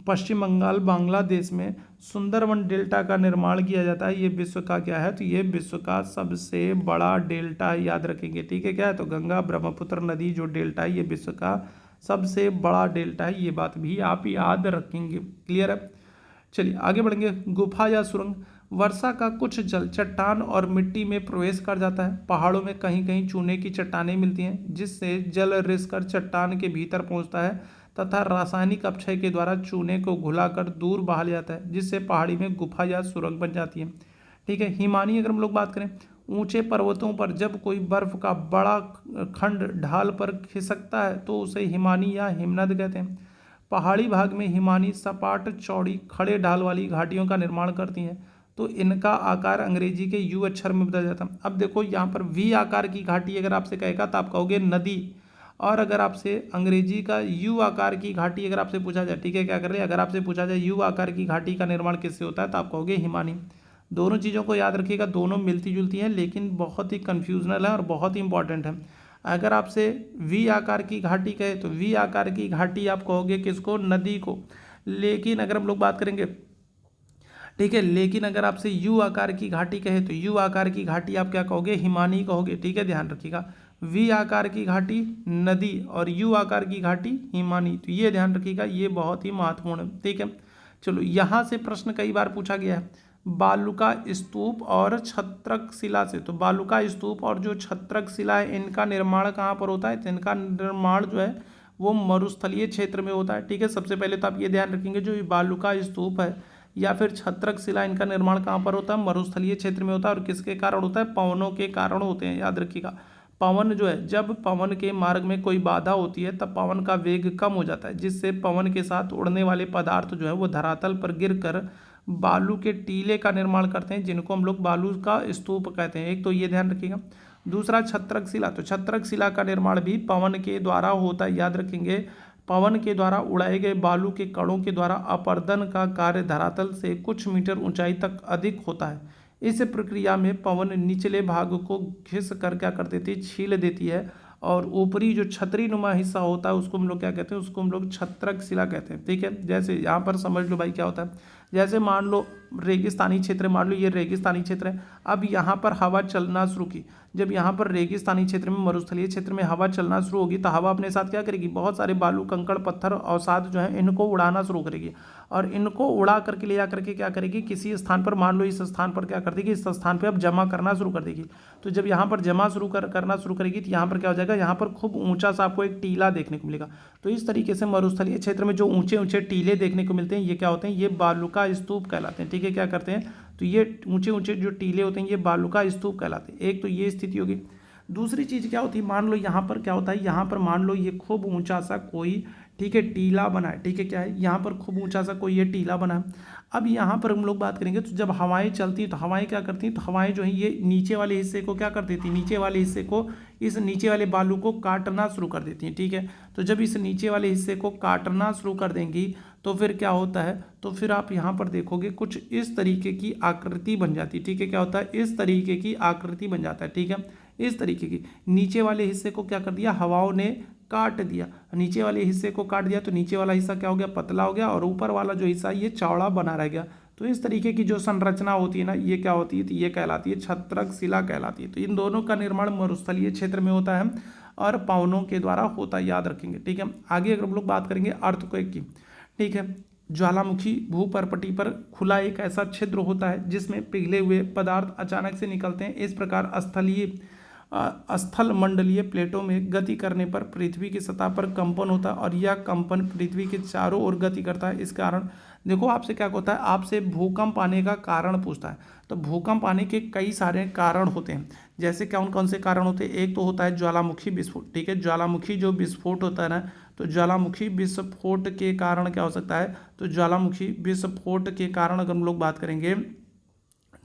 A: पश्चिम बंगाल बांग्लादेश में सुंदरवन डेल्टा का निर्माण किया जाता है, ये विश्व का क्या है, तो ये विश्व का सबसे बड़ा डेल्टा है, याद रखेंगे। ठीक है, क्या है, तो गंगा ब्रह्मपुत्र नदी जो डेल्टा है ये विश्व का सबसे बड़ा डेल्टा है, ये बात भी आप याद रखेंगे। क्लियर है, चलिए आगे बढ़ेंगे। गुफा या सुरंग, वर्षा का कुछ जल चट्टान और मिट्टी में प्रवेश कर जाता है। पहाड़ों में कहीं कहीं चूने की चट्टानें मिलती हैं जिससे जल रिसकर चट्टान के भीतर पहुंचता है तथा रासायनिक अपक्षय के द्वारा चूने को घुलाकर दूर बहा लिया जाता है जिससे पहाड़ी में गुफा या सुरंग बन जाती है। ठीक है, हिमानी अगर हम लोग बात करें, ऊंचे पर्वतों पर जब कोई बर्फ का बड़ा खंड ढाल पर खिसकता है तो उसे हिमानी या हिमनद कहते हैं। पहाड़ी भाग में हिमानी सपाट चौड़ी खड़े ढाल वाली घाटियों का निर्माण करती हैं, तो इनका आकार अंग्रेजी के यू अक्षर में बदल जाता है। अब देखो यहाँ पर वी आकार की घाटी अगर आपसे कहेगा तो आप कहोगे नदी, और अगर आपसे अंग्रेजी का यू आकार की घाटी अगर आपसे पूछा जाए, ठीक है, क्या कर रहे हैं, अगर आपसे पूछा जाए यू आकार की घाटी का निर्माण किससे होता है तो आप कहोगे हिमानी। दोनों चीज़ों को याद रखिएगा, दोनों मिलती जुलती हैं लेकिन बहुत ही कन्फ्यूजनल है और बहुत ही इंपॉर्टेंट है। अगर आपसे वी आकार की घाटी कहे तो वी आकार की घाटी आप कहोगे किसको, नदी को। लेकिन अगर हम लोग बात करेंगे, ठीक है, लेकिन अगर आपसे यू आकार की घाटी कहे तो यू आकार की घाटी आप क्या कहोगे, हिमानी कहोगे। ठीक है, ध्यान रखिएगा, वी आकार की घाटी नदी और यू आकार की घाटी हिमानी, तो ये ध्यान रखिएगा, ये बहुत ही महत्वपूर्ण है। ठीक है, चलो यहाँ से प्रश्न कई बार पूछा गया है बालुका स्तूप और छत्रक शिला से। तो बालुका स्तूप और जो छत्रक शिला है इनका निर्माण कहाँ पर होता है, तो इनका निर्माण जो है वो मरुस्थलीय क्षेत्र में होता है। ठीक है, सबसे पहले तो आप ये ध्यान रखेंगे जो बालुका स्तूप है या फिर छत्रक शिला, इनका निर्माण कहाँ पर होता है, मरुस्थलीय क्षेत्र में होता है। और किसके कारण होता है, पवनों के कारण होते हैं, याद रखिएगा। पवन जो है, जब पवन के मार्ग में कोई बाधा होती है तब पवन का वेग कम हो जाता है जिससे पवन के साथ उड़ने वाले पदार्थ जो है वो धरातल पर गिरकर बालू के टीले का निर्माण करते हैं जिनको हम लोग बालू का स्तूप कहते हैं। एक तो ये ध्यान रखिएगा। दूसरा छत्रक शिला, तो छत्रक शिला का निर्माण भी पवन के द्वारा होता है, याद रखेंगे। पवन के द्वारा उड़ाए गए बालू के कणों के द्वारा अपर्दन का कार्य धरातल से कुछ मीटर ऊंचाई तक अधिक होता है। इस प्रक्रिया में पवन निचले भाग को घिस कर क्या कर देती है, छील देती है, और ऊपरी जो छतरी नुमा हिस्सा होता है उसको हम लोग क्या कहते हैं, उसको हम लोग छत्रक शिला कहते हैं। ठीक है, जैसे यहाँ पर समझ लो भाई क्या होता है, जैसे मान लो रेगिस्तानी क्षेत्र, मान लो ये रेगिस्तानी क्षेत्र है, अब यहाँ पर हवा चलना शुरू की। जब यहाँ पर रेगिस्तानी क्षेत्र में, मरुस्थलीय क्षेत्र में हवा चलना शुरू होगी तो हवा अपने साथ क्या करेगी, बहुत सारे बालू कंकड़ पत्थर अवसाद जो है इनको उड़ाना शुरू करेगी, और इनको उड़ा करके ले जा करके क्या करेगी, किसी स्थान पर, मान लो इस स्थान पर क्या कर देगी, इस स्थान पर अब जमा करना शुरू कर देगी। तो जब यहाँ पर जमा करना शुरू करेगी तो यहाँ पर क्या हो जाएगा, यहाँ पर खूब ऊंचा सा आपको एक टीला देखने को मिलेगा। तो इस तरीके से मरुस्थलीय क्षेत्र में जो ऊंचे ऊंचे टीले देखने को मिलते हैं ये क्या होते हैं, ये बालू का स्तूप कहलाते हैं। ठीक है, क्या करते हैं, तो ये ऊंचे ऊंचे जो टीले होते हैं ये बालू का स्तूप कहलाते हैं। एक तो ये स्थिति होगी। दूसरी चीज़ क्या होती है, मान लो यहाँ पर क्या होता है, यहाँ पर मान लो ये खूब ऊंचा सा कोई, ठीक है, टीला बना है। ठीक है, क्या है, यहाँ पर खूब ऊंचा सा कोई ये टीला बना है। अब यहाँ पर हम लोग बात करेंगे तो जब हवाएं चलती हैं तो हवाएं क्या करती हैं, तो हवाएं जो है ये नीचे वाले हिस्से को क्या कर देती हैं, नीचे वाले हिस्से को, इस नीचे वाले बालू को काटना शुरू कर देती हैं। ठीक है, तो जब इस नीचे वाले हिस्से को काटना शुरू कर देंगी तो फिर क्या होता है, तो फिर आप यहाँ पर देखोगे कुछ इस तरीके की आकृति बन जाती है। ठीक है, क्या होता है, इस तरीके की आकृति बन जाता है। ठीक है, इस तरीके की, नीचे वाले हिस्से को क्या कर दिया, हवाओं ने काट दिया, नीचे वाले हिस्से को काट दिया तो नीचे वाला हिस्सा क्या हो गया, पतला हो गया, और ऊपर वाला जो हिस्सा ये चौड़ा बना रह गया। तो इस तरीके की जो संरचना होती है ना, ये क्या होती है, तो ये कहलाती है छत्रक शिला कहलाती है। तो इन दोनों का निर्माण मरुस्थलीय क्षेत्र में होता है और पवनों के द्वारा होता है, याद रखेंगे। ठीक है, आगे अगर हम लोग बात करेंगे अर्थक्वेक की। ठीक है, ज्वालामुखी भूपर्पटी पर खुला एक ऐसा छिद्र होता है जिसमें पिघले हुए पदार्थ अचानक से निकलते हैं। इस प्रकार स्थलीय स्थल मंडलीय प्लेटों में गति करने पर पृथ्वी की सतह पर कंपन होता है और यह कंपन पृथ्वी के चारों ओर गति करता है। इस कारण देखो आपसे क्या होता है, आपसे भूकंप आने का कारण पूछता है। तो भूकंप आने के कई सारे कारण होते हैं। जैसे कौन कौन से कारण होते हैं, एक तो होता है ज्वालामुखी विस्फोट। ठीक है, ज्वालामुखी जो विस्फोट होता है ना, तो ज्वालामुखी विस्फोट के कारण क्या हो सकता है, तो ज्वालामुखी विस्फोट के कारण अगर हम लोग बात करेंगे,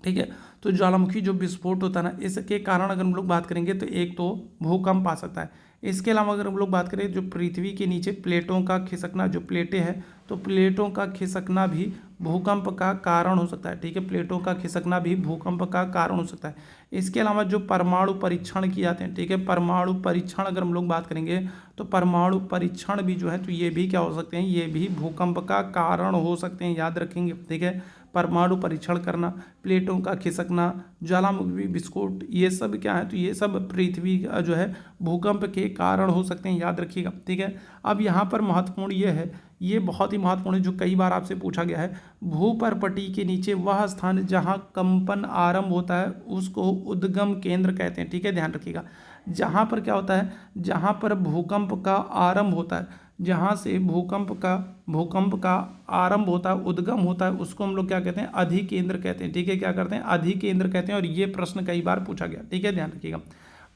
A: ठीक है, तो ज्वालामुखी जो विस्फोट होता है ना, इसके कारण अगर हम लोग बात करेंगे तो एक तो भूकंप आ सकता है। इसके अलावा अगर हम लोग बात करें जो पृथ्वी के नीचे प्लेटों का खिसकना, जो प्लेटें हैं, तो प्लेटों का खिसकना भी भूकंप का कारण हो सकता है। ठीक है, प्लेटों का खिसकना भी भूकंप का कारण हो सकता है। इसके अलावा जो परमाणु परीक्षण किए जाते हैं, ठीक है, परमाणु परीक्षण अगर हम लोग बात करेंगे तो परमाणु परीक्षण भी जो है तो ये भी क्या हो सकते हैं, ये भी भूकंप का कारण हो सकते हैं, याद रखेंगे। ठीक है, परमाणु परीक्षण करना, प्लेटों का खिसकना, ज्वालामुखी विस्फोट, ये सब क्या है, तो ये सब पृथ्वी का जो है भूकंप के कारण हो सकते हैं, याद रखिएगा। ठीक है, अब यहाँ पर महत्वपूर्ण ये है, ये बहुत ही महत्वपूर्ण है, जो कई बार आपसे पूछा गया है, भूपर्पटी के नीचे वह स्थान जहाँ कंपन आरंभ होता है उसको उद्गम केंद्र कहते हैं। ठीक है, ध्यान रखिएगा, जहाँ पर क्या होता है, जहाँ पर भूकंप का आरंभ होता है, जहाँ से भूकंप का आरंभ होता है, उद्गम होता है, उसको हम लोग क्या कहते हैं, अधिकेंद्र कहते हैं। ठीक है, क्या करते हैं, अधिकेंद्र कहते हैं। और ये प्रश्न कई बार पूछा गया। ठीक है, ध्यान रखिएगा।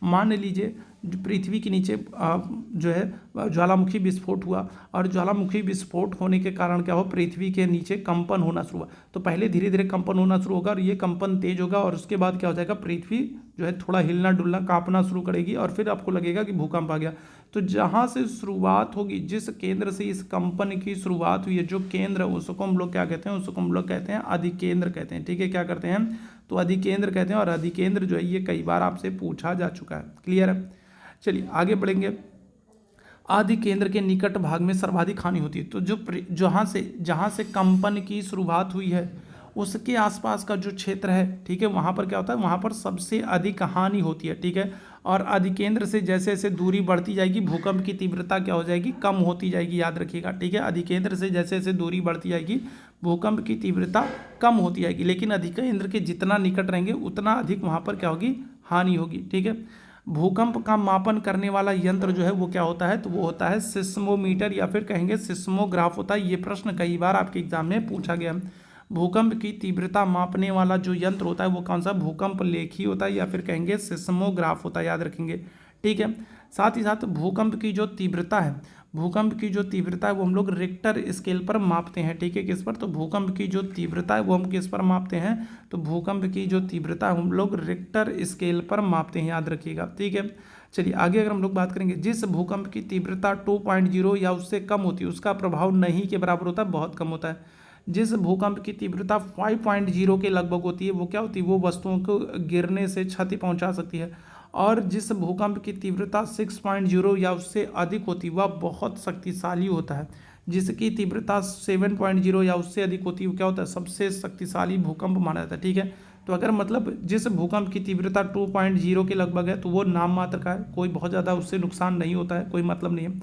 A: मान लीजिए पृथ्वी के नीचे जो है ज्वालामुखी विस्फोट हुआ और ज्वालामुखी विस्फोट होने के कारण क्या हो, पृथ्वी के नीचे कंपन होना शुरू हुआ। तो पहले धीरे धीरे कंपन होना शुरू होगा और ये कंपन तेज होगा और उसके बाद क्या हो जाएगा, पृथ्वी जो है थोड़ा हिलना डुलना कांपना शुरू करेगी और फिर आपको लगेगा कि भूकंप आ गया। तो जहाँ से शुरुआत होगी, जिस केंद्र से इस कंपन की शुरुआत हुई है, जो केंद्र उसको हम लोग क्या कहते हैं, उसको हम लोग कहते हैं अधिकेंद्र कहते हैं। ठीक है, क्या करते हैं, तो अधिकेंद्र कहते हैं। और अधिकेंद्र जो है ये कई बार आपसे पूछा जा चुका है। क्लियर है, चलिए आगे बढ़ेंगे। अधिकेंद्र के निकट भाग में सर्वाधिक हानि होती है। तो जो जहाँ से कंपन की शुरुआत हुई है उसके आसपास का जो क्षेत्र है, ठीक है, वहाँ पर क्या होता है, वहाँ पर सबसे अधिक हानि होती है। ठीक है, और अधिकेंद्र से जैसे जैसे दूरी बढ़ती जाएगी भूकंप की तीव्रता क्या हो जाएगी, कम होती जाएगी, याद रखिएगा। ठीक है, अधिकेंद्र से जैसे जैसे दूरी बढ़ती जाएगी भूकंप की तीव्रता कम होती जाएगी, लेकिन अधिकेंद्र के जितना निकट रहेंगे उतना अधिक वहाँ पर क्या होगी, हानि होगी। ठीक है, भूकंप का मापन करने वाला यंत्र जो है वो क्या होता है, तो वो होता है सिस्मोमीटर या फिर कहेंगे सिस्मोग्राफ होता है। ये प्रश्न कई बार आपके एग्जाम में पूछा गया। भूकंप की तीव्रता मापने वाला जो यंत्र होता है वो कौन सा, भूकंप लेखी होता है या फिर कहेंगे सिस्मोग्राफ होता है, याद रखेंगे। ठीक है, साथ ही साथ भूकंप की जो तीव्रता है, भूकंप की जो तीव्रता है वो हम लोग रिक्टर स्केल पर मापते हैं। ठीक है, किस पर, तो भूकंप की जो तीव्रता है वो हम किस पर मापते हैं, तो भूकंप की जो तीव्रता हम लोग रिक्टर स्केल पर मापते हैं, याद रखिएगा। ठीक है, चलिए आगे अगर हम लोग बात करेंगे, जिस भूकंप की तीव्रता 2.0 या उससे कम होती है उसका प्रभाव नहीं के बराबर होता है, बहुत कम होता है। जिस भूकंप की तीव्रता 5.0 के लगभग होती है वो क्या होती है, वो वस्तुओं को गिरने से क्षति पहुंचा सकती है। और जिस भूकंप की तीव्रता 6.0 या उससे अधिक होती है वह बहुत शक्तिशाली होता है। जिसकी तीव्रता 7.0 या उससे अधिक होती है वो क्या होता है, सबसे शक्तिशाली भूकंप माना जाता है। ठीक है, तो अगर मतलब जिस भूकंप की तीव्रता 2.0 के लगभग है तो वो नाम मात्र का है, कोई बहुत ज़्यादा उससे नुकसान नहीं होता है, कोई मतलब नहीं है।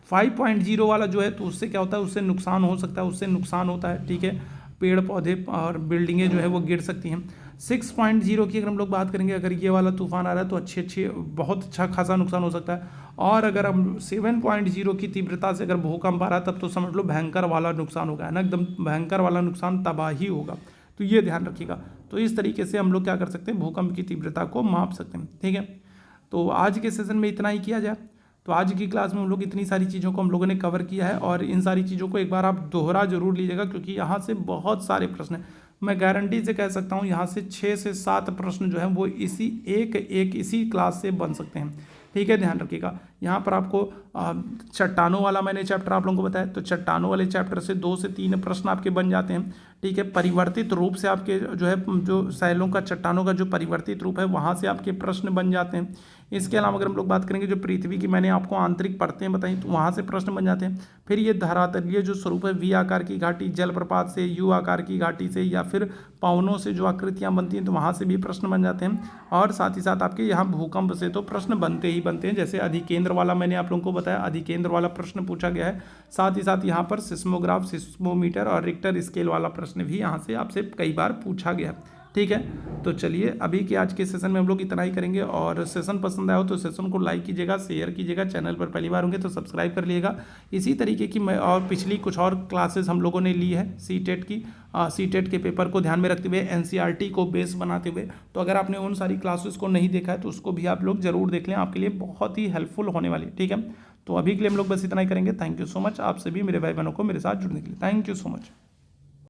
A: 5.0 वाला जो है तो उससे क्या होता है, उससे नुकसान हो सकता है, उससे नुकसान होता है। ठीक है, पेड़ पौधे और बिल्डिंगें जो है वो गिर सकती हैं। 6.0 की अगर हम लोग बात करेंगे, अगर ये वाला तूफान आ रहा है तो अच्छे बहुत अच्छा खासा नुकसान हो सकता है। और अगर हम 7.0 की तीव्रता से अगर भूकंप आ रहा है तब तो समझ लो भयंकर वाला नुकसान होगा, है ना, एकदम भयंकर वाला नुकसान, तबाही होगा। तो ये ध्यान रखिएगा। तो इस तरीके से हम लोग क्या कर सकते हैं, भूकंप की तीव्रता को माप सकते हैं। ठीक है, तो आज के सेशन में इतना ही किया जाए। तो आज की क्लास में हम लोग इतनी सारी चीज़ों को हम लोगों ने कवर किया है और इन सारी चीज़ों को एक बार आप दोहरा जरूर लीजिएगा, क्योंकि यहाँ से बहुत सारे प्रश्न हैं। मैं गारंटी से कह सकता हूँ यहाँ से 6 से 7 प्रश्न जो हैं वो इसी क्लास से बन सकते हैं। ठीक है, ध्यान रखिएगा। यहाँ पर आपको चट्टानों वाला मैंने चैप्टर आप लोगों को बताया, तो चट्टानों वाले चैप्टर से 2 से 3 प्रश्न आपके बन जाते हैं। ठीक है, परिवर्तित रूप से आपके जो है जो सैलों का, चट्टानों का जो परिवर्तित रूप है वहाँ से आपके प्रश्न बन जाते हैं। इसके अलावा अगर हम लोग बात करेंगे जो पृथ्वी की मैंने आपको आंतरिक परतें बताई तो वहाँ से प्रश्न बन जाते हैं। फिर ये धरातलीय जो स्वरूप है, वी आकार की घाटी, जलप्रपात से, यू आकार की घाटी से या फिर पवनों से जो आकृतियाँ बनती हैं तो वहाँ से भी प्रश्न बन जाते हैं। और साथ ही साथ आपके यहाँ भूकंप से तो प्रश्न बनते ही बनते हैं। जैसे अधिकेंद्र वाला मैंने आप लोगों को बताया, अधिकेंद्र वाला प्रश्न पूछा गया है। साथ ही साथ यहाँ पर सिस्मोग्राफ, सिस्मोमीटर और रिक्टर स्केल वाला प्रश्न भी यहाँ से आपसे कई बार पूछा गया है। ठीक है। तो चलिए अभी के आज के सेशन में हम लोग इतना ही करेंगे, और सेशन पसंद आया हो तो सेशन को लाइक कीजिएगा, शेयर कीजिएगा, चैनल पर पहली बार होंगे तो सब्सक्राइब कर लीजिएगा। इसी तरीके की मैं और पिछली कुछ और क्लासेस हम लोगों ने ली है सीटेट की, सीटेट के पेपर को ध्यान में रखते हुए, एनसीईआरटी को बेस बनाते हुए। तो अगर आपने उन सारी क्लासेस को नहीं देखा है तो उसको भी आप लोग जरूर देख लें, आपके लिए बहुत ही हेल्पफुल होने वाली है। ठीक है, तो अभी के लिए हम लोग बस इतना ही करेंगे। थैंक यू सो मच आप सभी मेरे भाई बहनों को मेरे साथ जुड़ने के लिए। Thank you so much.